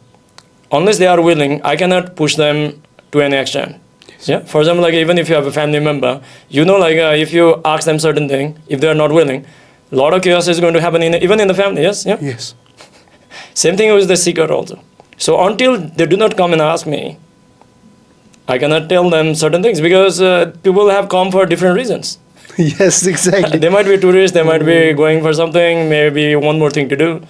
unless they are willing, I cannot push them to an extent. Yes. Yeah. For example, like even if you have a family member, like if you ask them certain thing, if they are not willing, a lot of chaos is going to happen even in the family. Yes. Yeah. Yes. Same thing with the seeker also. So until they do not come and ask me, I cannot tell them certain things because people have come for different reasons. Yes, exactly. They might be tourists, they might be going for something, maybe one more thing to do.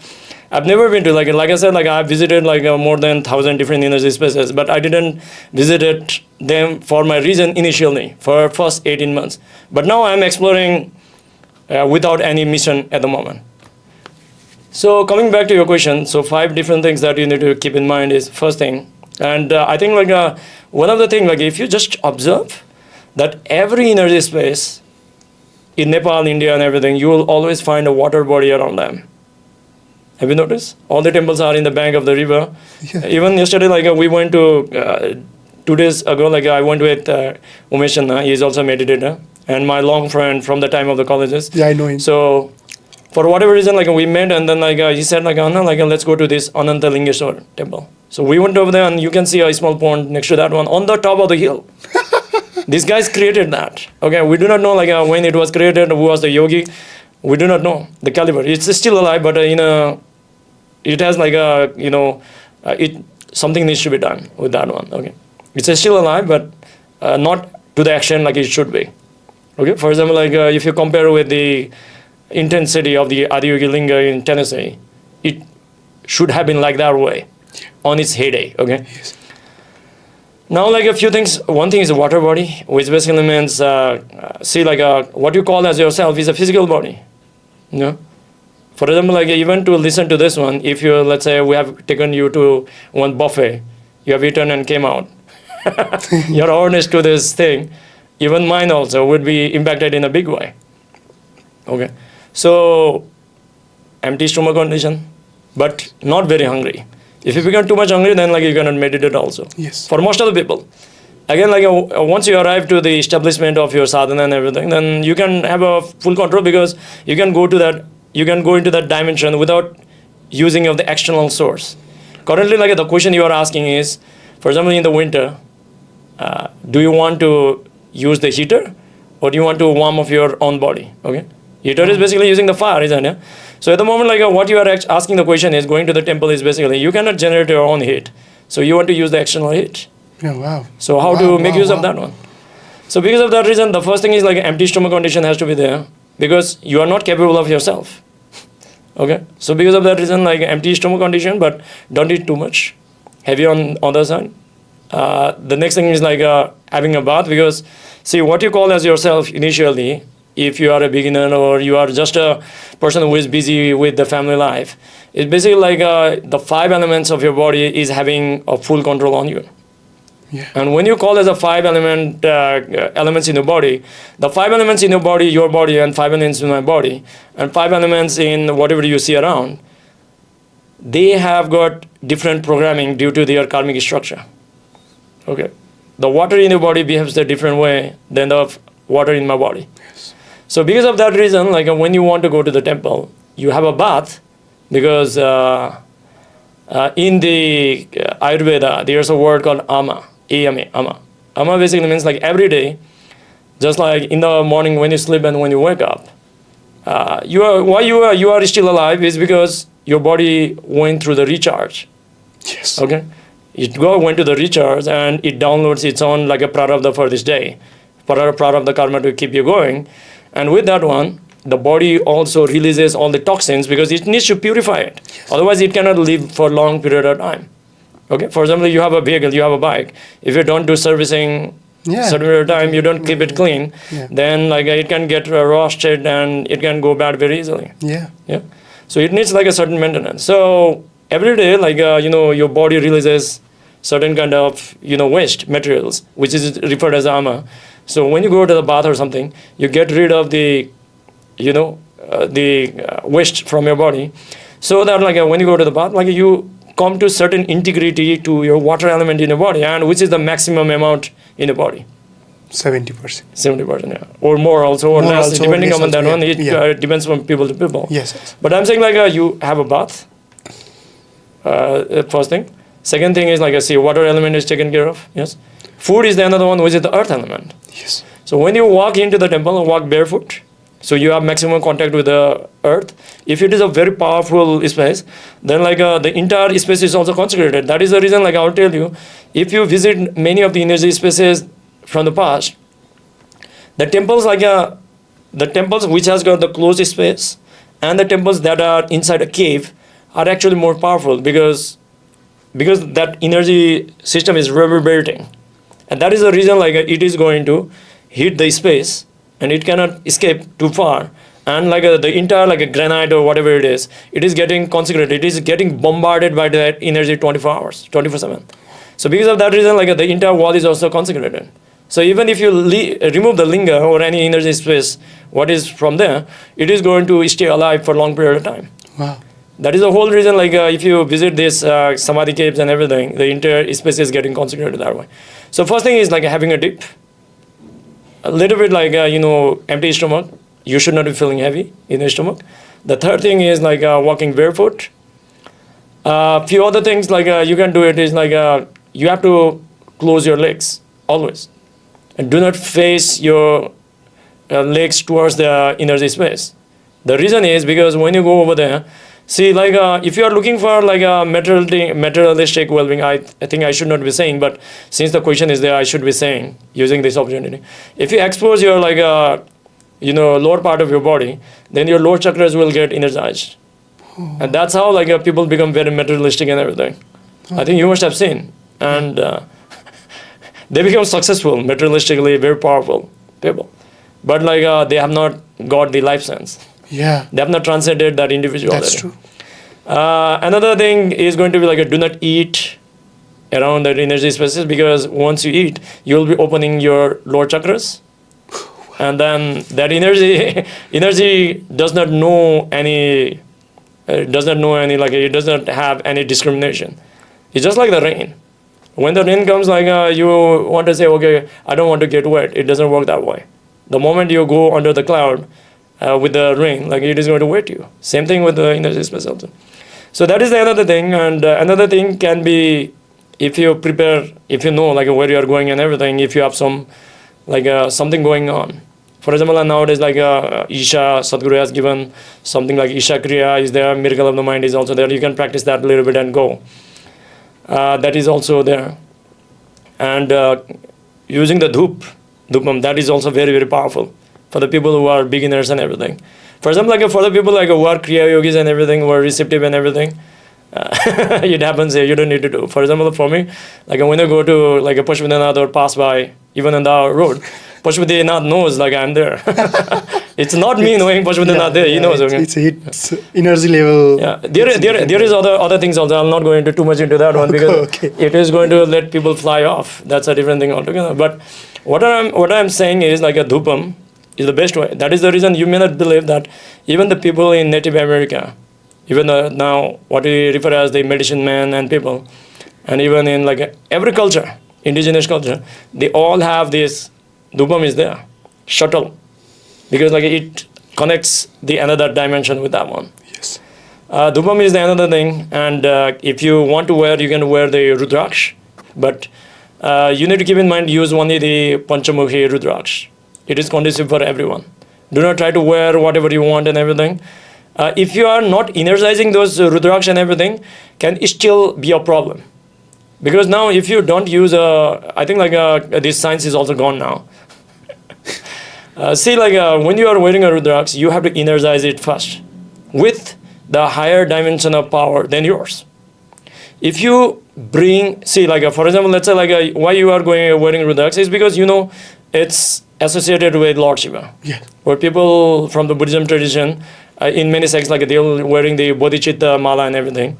I've never been to, like I said, like I've visited like more than 1,000 different energy spaces, but I didn't visit them for my reason initially, for first 18 months. But now I'm exploring without any mission at the moment. So coming back to your question, so 5 different things that you need to keep in mind is first thing. And I think like one of the things, like if you just observe that every energy space in Nepal, India and everything, you will always find a water body around them. Have you noticed? All the temples are in the bank of the river. Yeah. Even yesterday, like we went to, 2 days ago, like I went with Umesh Chandna, he is also a meditator, and my long friend from the time of the colleges. Yeah, I know him. So for whatever reason, like we met, and then like he said, like Anna, like let's go to this Ananta Lingeshwar temple. So we went over there, and you can see a small pond next to that one on the top of the hill. These guys created that. Okay, we do not know like when it was created, who was the yogi. We do not know the caliber. It's still alive, but it has like something needs to be done with that one. Okay, it's still alive, but not to the extent like it should be. Okay, for example, like if you compare with the intensity of the Adiyogi Linga in Tennessee, it should have been like that way on its heyday. Okay. Yes. Now, like a few things. One thing is a water body, which basically means see, like what you call as yourself is a physical body. You know? For example, like even to listen to this one, if you, let's say we have taken you to one buffet, you have eaten and came out. Your awareness to this thing, even mine also would be impacted in a big way. Okay. So, empty stomach condition, but not very hungry. If you become too much hungry, then like you cannot meditate also. Yes. For most of the people. Again, like once you arrive to the establishment of your sadhana and everything, then you can have a full control because you can go to that, you can go into that dimension without using of the external source. Currently, like the question you are asking is, for example, in the winter, do you want to use the heater or do you want to warm up your own body? Okay. Heater is basically using the fire, isn't it? So at the moment, like what you are asking the question is, going to the temple is basically, you cannot generate your own heat. So you want to use the external heat. Yeah, wow. So how to make use of that one? So because of that reason, the first thing is like empty stomach condition has to be there because you are not capable of yourself. Okay. So because of that reason, like empty stomach condition, but don't eat too much. Heavy on the other side. The next thing is like having a bath because see what you call as yourself initially, if you are a beginner or you are just a person who is busy with the family life, it's basically like the 5 elements of your body is having a full control on you. Yeah. And when you call as a 5 elements in your body, the 5 elements in your body, and 5 elements in my body, and 5 elements in whatever you see around, they have got different programming due to their karmic structure. Okay. The water in your body behaves a different way than the water in my body. Yes. So because of that reason, like when you want to go to the temple, you have a bath because in the Ayurveda, there's a word called ama, A-M-A, ama. Ama basically means like every day, just like in the morning when you sleep and when you wake up, you are still alive is because your body went through the recharge. Yes. Okay. It went to the recharge and it downloads its own like a prarabdha for this day, prarabdha karma to keep you going. And with that one, the body also releases all the toxins because it needs to purify it. Yes. Otherwise, it cannot live for a long period of time. Okay. For example, you have a vehicle, you have a bike. If you don't do servicing certain period of time, you don't keep it clean, then like it can get rusted and it can go bad very easily. Yeah. Yeah. So it needs like a certain maintenance. So every day, like your body releases certain kind of waste materials, which is referred as ama. So when you go to the bath or something, you get rid of the waste from your body, so that when you go to the bath, you come to certain integrity to your water element in your body, and which is the maximum amount in the body. 70%. 70%, yeah, or more also, or More less, also, depending less on that also, one. It yeah. Depends from people to people. Yes. But I'm saying you have a bath. First thing. Second thing is see, water element is taken care of. Yes. Food is the another one, which is the earth element. Yes. So when you walk into the temple, walk barefoot. So you have maximum contact with the earth. If it is a very powerful space, then the entire space is also consecrated. That is the reason, I'll tell you, if you visit many of the energy spaces from the past, the temples the temples which has got the closed space and the temples that are inside a cave are actually more powerful because that energy system is reverberating, and that is the reason it is going to hit the space and it cannot escape too far, and the entire granite or whatever it is getting consecrated, it is getting bombarded by that energy 24 hours 24/7. So because of that reason, the entire wall is also consecrated. So even if you remove the linga or any energy space, what is from there, it is going to stay alive for a long period of time. Wow. That is the whole reason, if you visit this samadhi caves and everything, the entire space is getting consecrated that way. So first thing is having a dip, a little bit empty stomach. You should not be feeling heavy in your stomach. The third thing is walking barefoot. Few other things you can do it is you have to close your legs always. And do not face your legs towards the energy space. The reason is because when you go over there, see, if you are looking for a materialistic well-being, I think I should not be saying, but since the question is there, I should be saying, using this opportunity. If you expose your lower part of your body, then your lower chakras will get energized. And that's how people become very materialistic and everything. I think you must have seen. And they become successful, materialistically very powerful people. But they have not got the life sense. Yeah. They have not transcended that individuality. That's true. Another thing is going to be do not eat around that energy spaces, because once you eat, you will be opening your lower chakras. And then that energy does not know any, it does not have any discrimination. It's just like the rain. When the rain comes, you want to say, okay, I don't want to get wet. It doesn't work that way. The moment you go under the cloud with the rain, it is going to wet you. Same thing with the energy space also. So that is the another thing. And another thing can be, if you prepare, if you know where you are going and everything, if you have some something going on. For example, nowadays Isha Sadhguru has given something Isha Kriya is there, miracle of the mind is also there. You can practice that a little bit and go. That is also there. And using the dhupam, that is also very, very powerful for the people who are beginners and everything. For example, for the people who are Kriya yogis and everything, who are receptive and everything, it happens here, you don't need to do. For example, for me, when I go to a Pashupatinath or pass by, even on the road, Pashupatinath knows I'm there. It's not me knowing Pashupatinath there, he knows. It's energy level. Yeah, there is other things also. I'm not going into too much into that one because it is going to let people fly off. That's a different thing altogether. But what I'm saying is a dhupam is the best way. That is the reason you may not believe that even the people in Native America, even now what we refer as the medicine men and people, and even in every culture, indigenous culture, they all have this dhupam is there, shuttle, because it connects the another dimension with that one. Yes. Dhupam is the another thing, and if you want to wear, you can wear the rudraksh, but you need to keep in mind, use only the panchamukhi rudraksh. It is conducive for everyone. Do not try to wear whatever you want and everything. If you are not energizing those rudraksh and everything, can still be a problem. Because now if you don't use, I think this science is also gone now. See, when you are wearing a rudraksh, you have to energize it first with the higher dimension of power than yours. If you bring, see, for example, let's say why you are wearing rudraksh is because it's associated with Lord Shiva. Yeah. Where people from the Buddhism tradition, in many sects, they're wearing the bodhicitta mala and everything.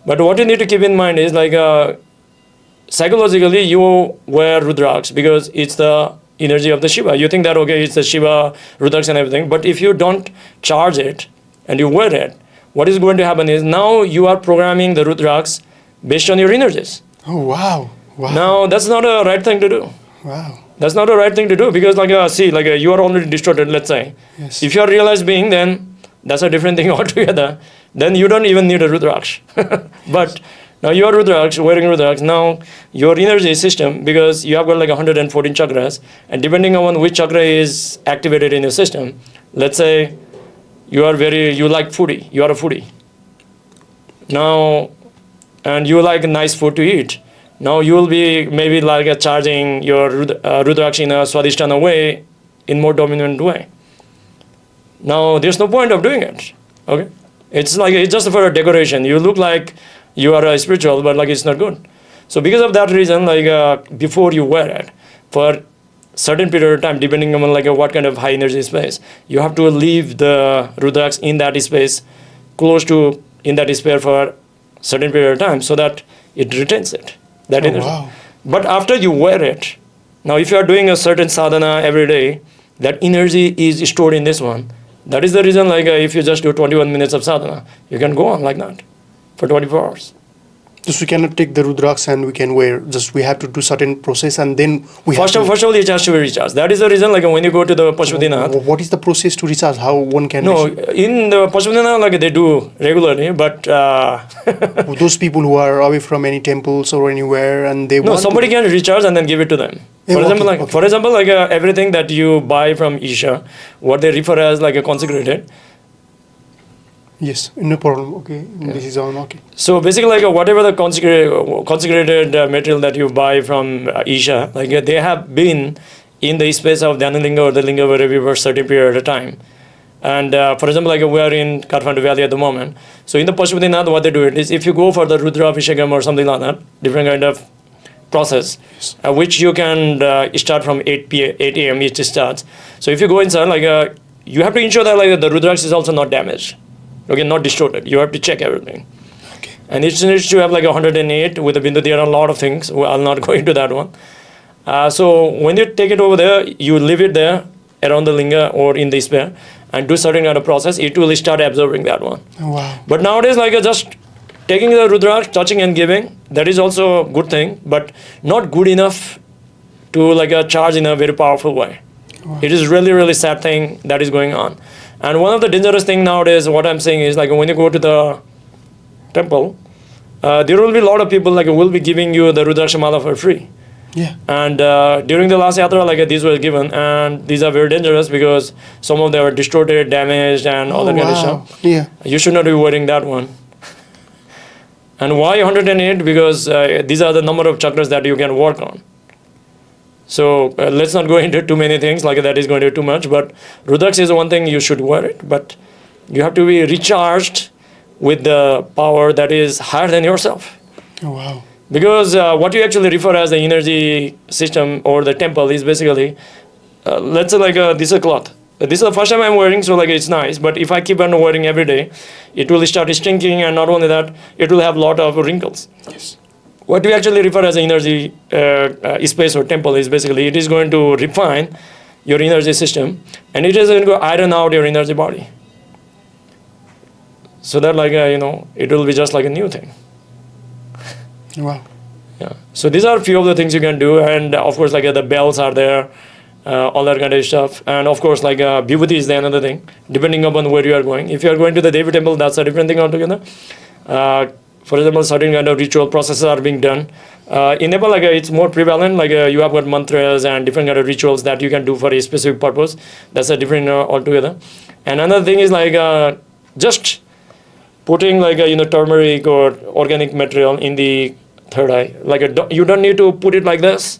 But what you need to keep in mind is psychologically you wear Rudraks because it's the energy of the Shiva. You think that, okay, it's the Shiva, Rudraks and everything. But if you don't charge it and you wear it, what is going to happen is now you are programming the Rudraks based on your energies. Oh, wow. Wow. Now, that's not a right thing to do. Wow. That's not a right thing to do because, you are already distorted, let's say. Yes. If you are a realized being, then that's a different thing altogether. Then you don't even need a Rudraksh. But now you are Rudraksh, wearing Rudraksh. Now your energy system, because you have got 114 chakras, and depending on which chakra is activated in your system, let's say you like foodie, you are a foodie. Now, and you like nice food to eat. Now you will be maybe charging your Rudraksh in a Swadhisthana way, in more dominant way. Now there's no point of doing it. Okay, it's just for a decoration. You look like you are spiritual, but it's not good. So because of that reason, before you wear it, for certain period of time, depending on what kind of high energy space, you have to leave the Rudraksh in that space, close to in that sphere for certain period of time, so that it retains it. That energy. Wow. But after you wear it, now if you are doing a certain sadhana every day, that energy is stored in this one. That is the reason, if you just do 21 minutes of sadhana, you can go on like that for 24 hours. Just we cannot take the Rudraksh and we can wear. Just we have to do certain process and then we First of all, it has to be recharged. That is the reason, when you go to the Pashupatinath. What is the process to recharge? How one can? No, in the Pashupatinath, they do regularly, but those people who are away from any temples or anywhere and they want somebody can recharge and then give it to them. For example, everything that you buy from Isha, what they refer as a consecrated. Yes, no problem. Okay, Yeah. This is on. Okay. So basically, whatever the consecrated material that you buy from Isha, they have been in the space of Dhyanalinga or the Linga wherever for a certain period of time. And for example, we are in Kathmandu Valley at the moment. So in the Pashupatinath, what they do is if you go for the Rudra Abhishekam or something like that, different kind of process, Yes. Which you can start from 8 a.m. it starts. So if you go inside, you have to ensure that the Rudraksh is also not damaged. Okay, not distorted. You have to check everything. Okay. And it needs to have 108 with a bindu. There are a lot of things. I'll not go into that one. So when you take it over there, you leave it there around the linga or in the sphere and do certain kind of process. It will start absorbing that one. Oh, wow. But nowadays, just taking the Rudraksh, touching and giving, that is also a good thing, but not good enough to charge in a very powerful way. Wow. It is really, really sad thing that is going on. And one of the dangerous thing nowadays, what I'm saying is when you go to the temple, there will be a lot of people who will be giving you the Rudrakshamala for free. Yeah. And during the last yatra, these were given, and these are very dangerous because some of them are distorted, damaged, and all that kind of stuff. Yeah. You should not be wearing that one. And why 108? Because these are the number of chakras that you can work on. So let's not go into too many things, that is going to be too much. But Rudraksh is one thing, you should wear it. But you have to be recharged with the power that is higher than yourself. Oh, wow. Because what you actually refer as the energy system or the temple is basically, let's say this is a cloth. This is the first time I'm wearing, so it's nice. But if I keep on wearing every day, it will start stinking, and not only that, it will have a lot of wrinkles. Yes. What we actually refer as energy space or temple is basically, it is going to refine your energy system, and it is going to iron out your energy body. So that it will be just like a new thing. Wow. Yeah. So these are a few of the things you can do, and of course the bells are there, all that kind of stuff, and of course vibhuti is the another thing, depending upon where you are going. If you are going to the Devi temple, that's a different thing altogether. For example, certain kind of ritual processes are being done. In Nepal, it's more prevalent. You have got mantras and different kind of rituals that you can do for a specific purpose. That's a different altogether. And another thing is just putting turmeric or organic material in the third eye. You don't need to put it like this.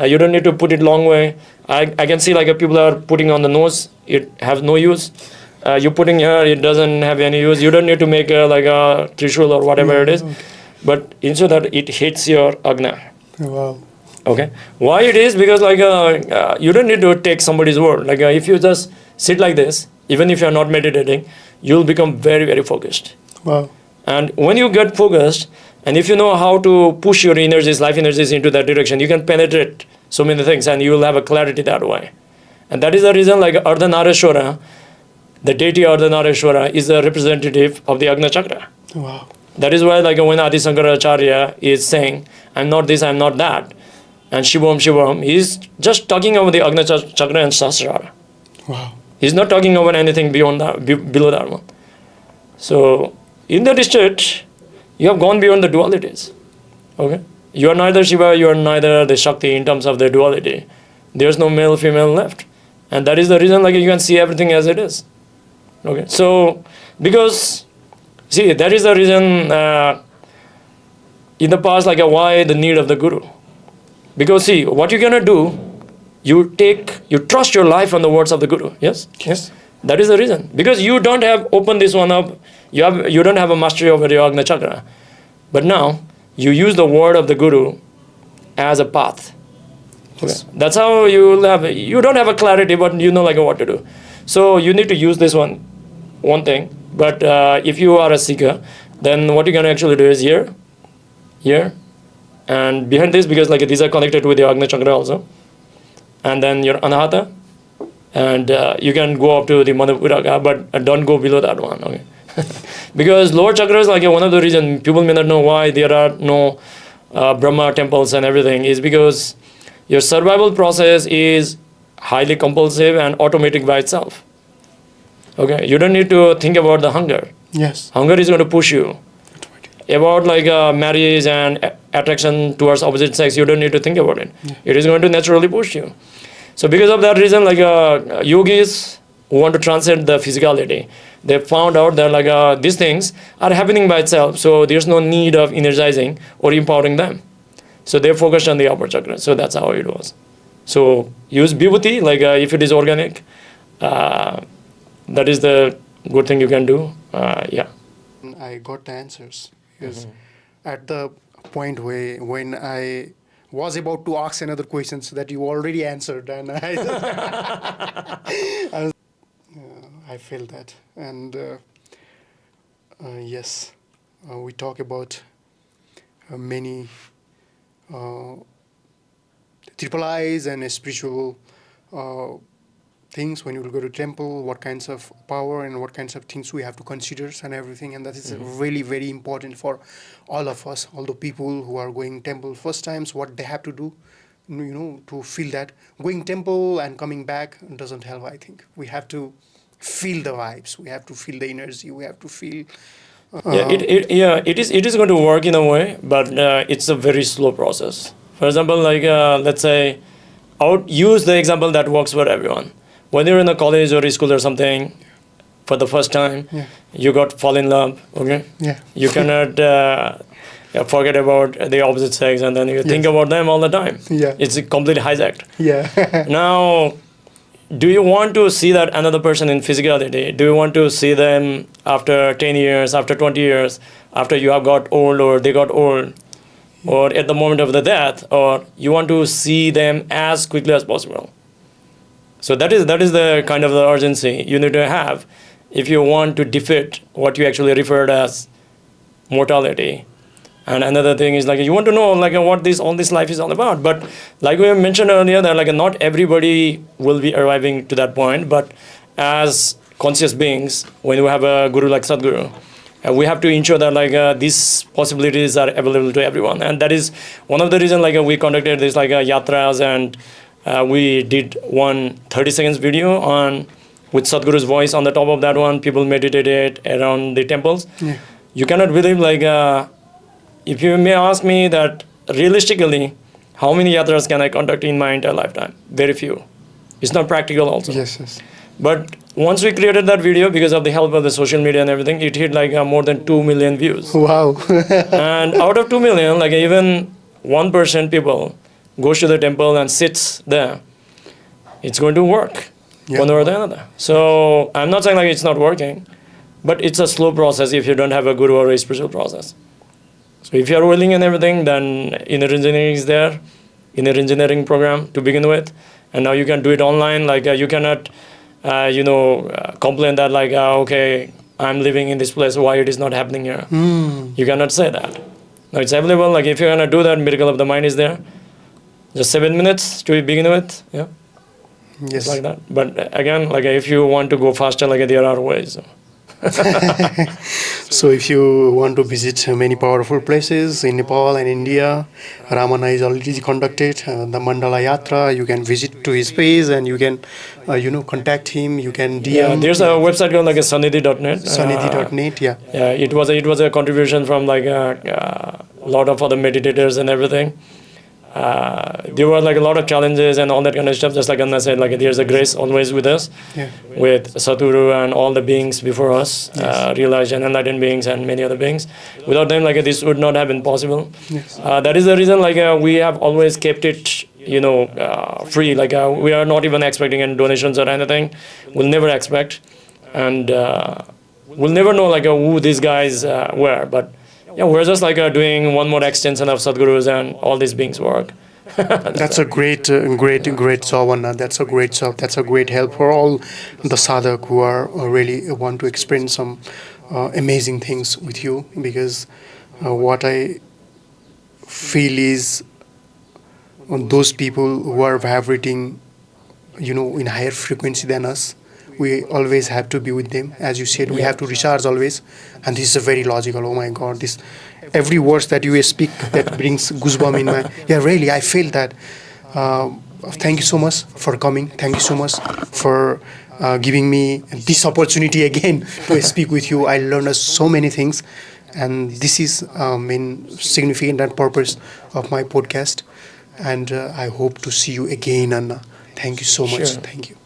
You don't need to put it long way. I can see people are putting on the nose. It has no use. You putting here, it doesn't have any use. You don't need to make a trishul or whatever it is. Okay. But instead that it hits your agna. Wow. Okay. Why it is? Because you don't need to take somebody's word. If you just sit like this, even if you're not meditating, you'll become very, very focused. Wow. And when you get focused And if you know how to push your energies, life energies into that direction, you can penetrate so many things and you will have a clarity that way. And that is the reason like Ardhanarishwara, the deity Ardhanarishwara is a representative of the Agna Chakra. Wow. That is why like when Adi Shankaracharya is saying, I'm not this, I'm not that, and Shivam, Shivam, he's just talking about the Agna Chakra and Sahasrara. Wow. He's not talking about anything beyond that, below that one. So in that state, you have gone beyond the dualities. Okay? You are neither Shiva, you are neither the Shakti in terms of the duality. There's no male, female left. And that is the reason like you can see everything as it is. Okay? So, because, see, that is the reason in the past, like why the need of the Guru. Because see, what you're gonna do, you trust your life on the words of the Guru. Yes? Yes. That is the reason. Because you don't have opened this one up, you don't have a mastery over your Agna Chakra. But now, you use the word of the Guru as a path. Yes. Okay. That's how you don't have a clarity, but you know like what to do. So you need to use this one thing. But if you are a seeker, then what you're going to actually do is here, and behind this, because like these are connected with your Agna Chakra also. And then your Anahata, and you can go up to the Madhupuraka, but don't go below that one. Okay. Because lower chakras, like one of the reasons people may not know why there are no Brahma temples and everything is because your survival process is highly compulsive and automatic by itself. Okay, you don't need to think about the hunger. Yes. Hunger is going to push you. About like marriage and attraction towards opposite sex, you don't need to think about it. Yeah. It is going to naturally push you. So because of that reason, like yogis who want to transcend the physicality, they found out that like these things are happening by itself, so there's no need of energizing or empowering them. So they focused on the upper chakra. So that's how it was. So use vibhuti, like if it is organic, that is the good thing you can do. Yeah. I got the answers because at the point when I was about to ask another questions that you already answered, and I felt that. And yes, we talk about many triple I's and spiritual things when you will go to temple, what kinds of power and what kinds of things we have to consider and everything. And that is really very important for all of us, all the people who are going temple first times, what they have to do, to feel that. Going temple and coming back doesn't help, I think. We have to feel the vibes, we have to feel the energy, we have to feel... It is going to work in a way, but it's a very slow process. For example, like let's say, I would use the example that works for everyone. When you're in a college or a school or something, for the first time, you fall in love, okay? Yeah. You cannot forget about the opposite sex, and then you think about them all the time. Yeah. It's completely hijacked. Yeah. Now, do you want to see that another person in physicality? Do you want to see them after 10 years, after 20 years, after you have got old or they got old, or at the moment of the death, or you want to see them as quickly as possible? So that is the kind of the urgency you need to have if you want to defeat what you actually referred as mortality. And another thing is like you want to know like what all this life is all about. But like we mentioned earlier, that like not everybody will be arriving to that point. But as conscious beings, when we have a guru like Sadhguru, we have to ensure that like these possibilities are available to everyone. And that is one of the reasons like we conducted this like yatras, and we did one 30 seconds video with Sadhguru's voice on the top of that one. People meditated around the temples. Yeah. You cannot believe like if you may ask me that realistically, how many yatras can I conduct in my entire lifetime? Very few. It's not practical also. Yes. But once we created that video, because of the help of the social media and everything, it hit like more than 2 million views. Wow. And out of 2 million, like even 1% people goes to the temple and sits there, it's going to work one or the other. So I'm not saying like it's not working, but it's a slow process if you don't have a guru or a spiritual process. So if you're willing and everything, then inner engineering is there, inner engineering program to begin with, and now you can do it online. Like you cannot, complain that like, okay, I'm living in this place, why it is not happening here. You cannot say that. Now it's available. Like if you're gonna do that, Miracle of the Mind is there. Just 7 minutes to begin with. Yeah. Yes. Like that. But again, like if you want to go faster, like there are ways. So if you want to visit many powerful places in Nepal and India, Ramana is already conducted the Mandala Yatra. You can visit to his page and you can, contact him. You can DM. Yeah, there's a website called like a Sanidhi.net. Sanidhi.net. Yeah. Yeah, it was a contribution from like a lot of other meditators and everything. There were like a lot of challenges and all that kind of stuff. Just like Anna said, like there's a grace always with us, with Sadhguru and all the beings before us, realized and enlightened beings and many other beings. Without them, like this would not have been possible. Yes. That is the reason, like we have always kept it, free. Like we are not even expecting any donations or anything. We'll never expect, and we'll never know like who these guys were, but. Yeah, we're just like doing one more extension of Sadhguru's and all these beings' work. That's a great job, Anna. That's a great job. That's a great help for all the sadhak who are really want to experience some amazing things with you. Because what I feel is those people who are vibrating, in higher frequency than us, we always have to be with them. As you said, we have to recharge always, and this is a very logical. Oh my God, this every words that you speak that brings goosebump in my. Yeah, really, I feel that. Thank you so much for coming. Thank you so much for giving me this opportunity again to speak with you. I learned so many things, and this is main significant and purpose of my podcast. And I hope to see you again, Anna. Thank you so much. Sure. Thank you.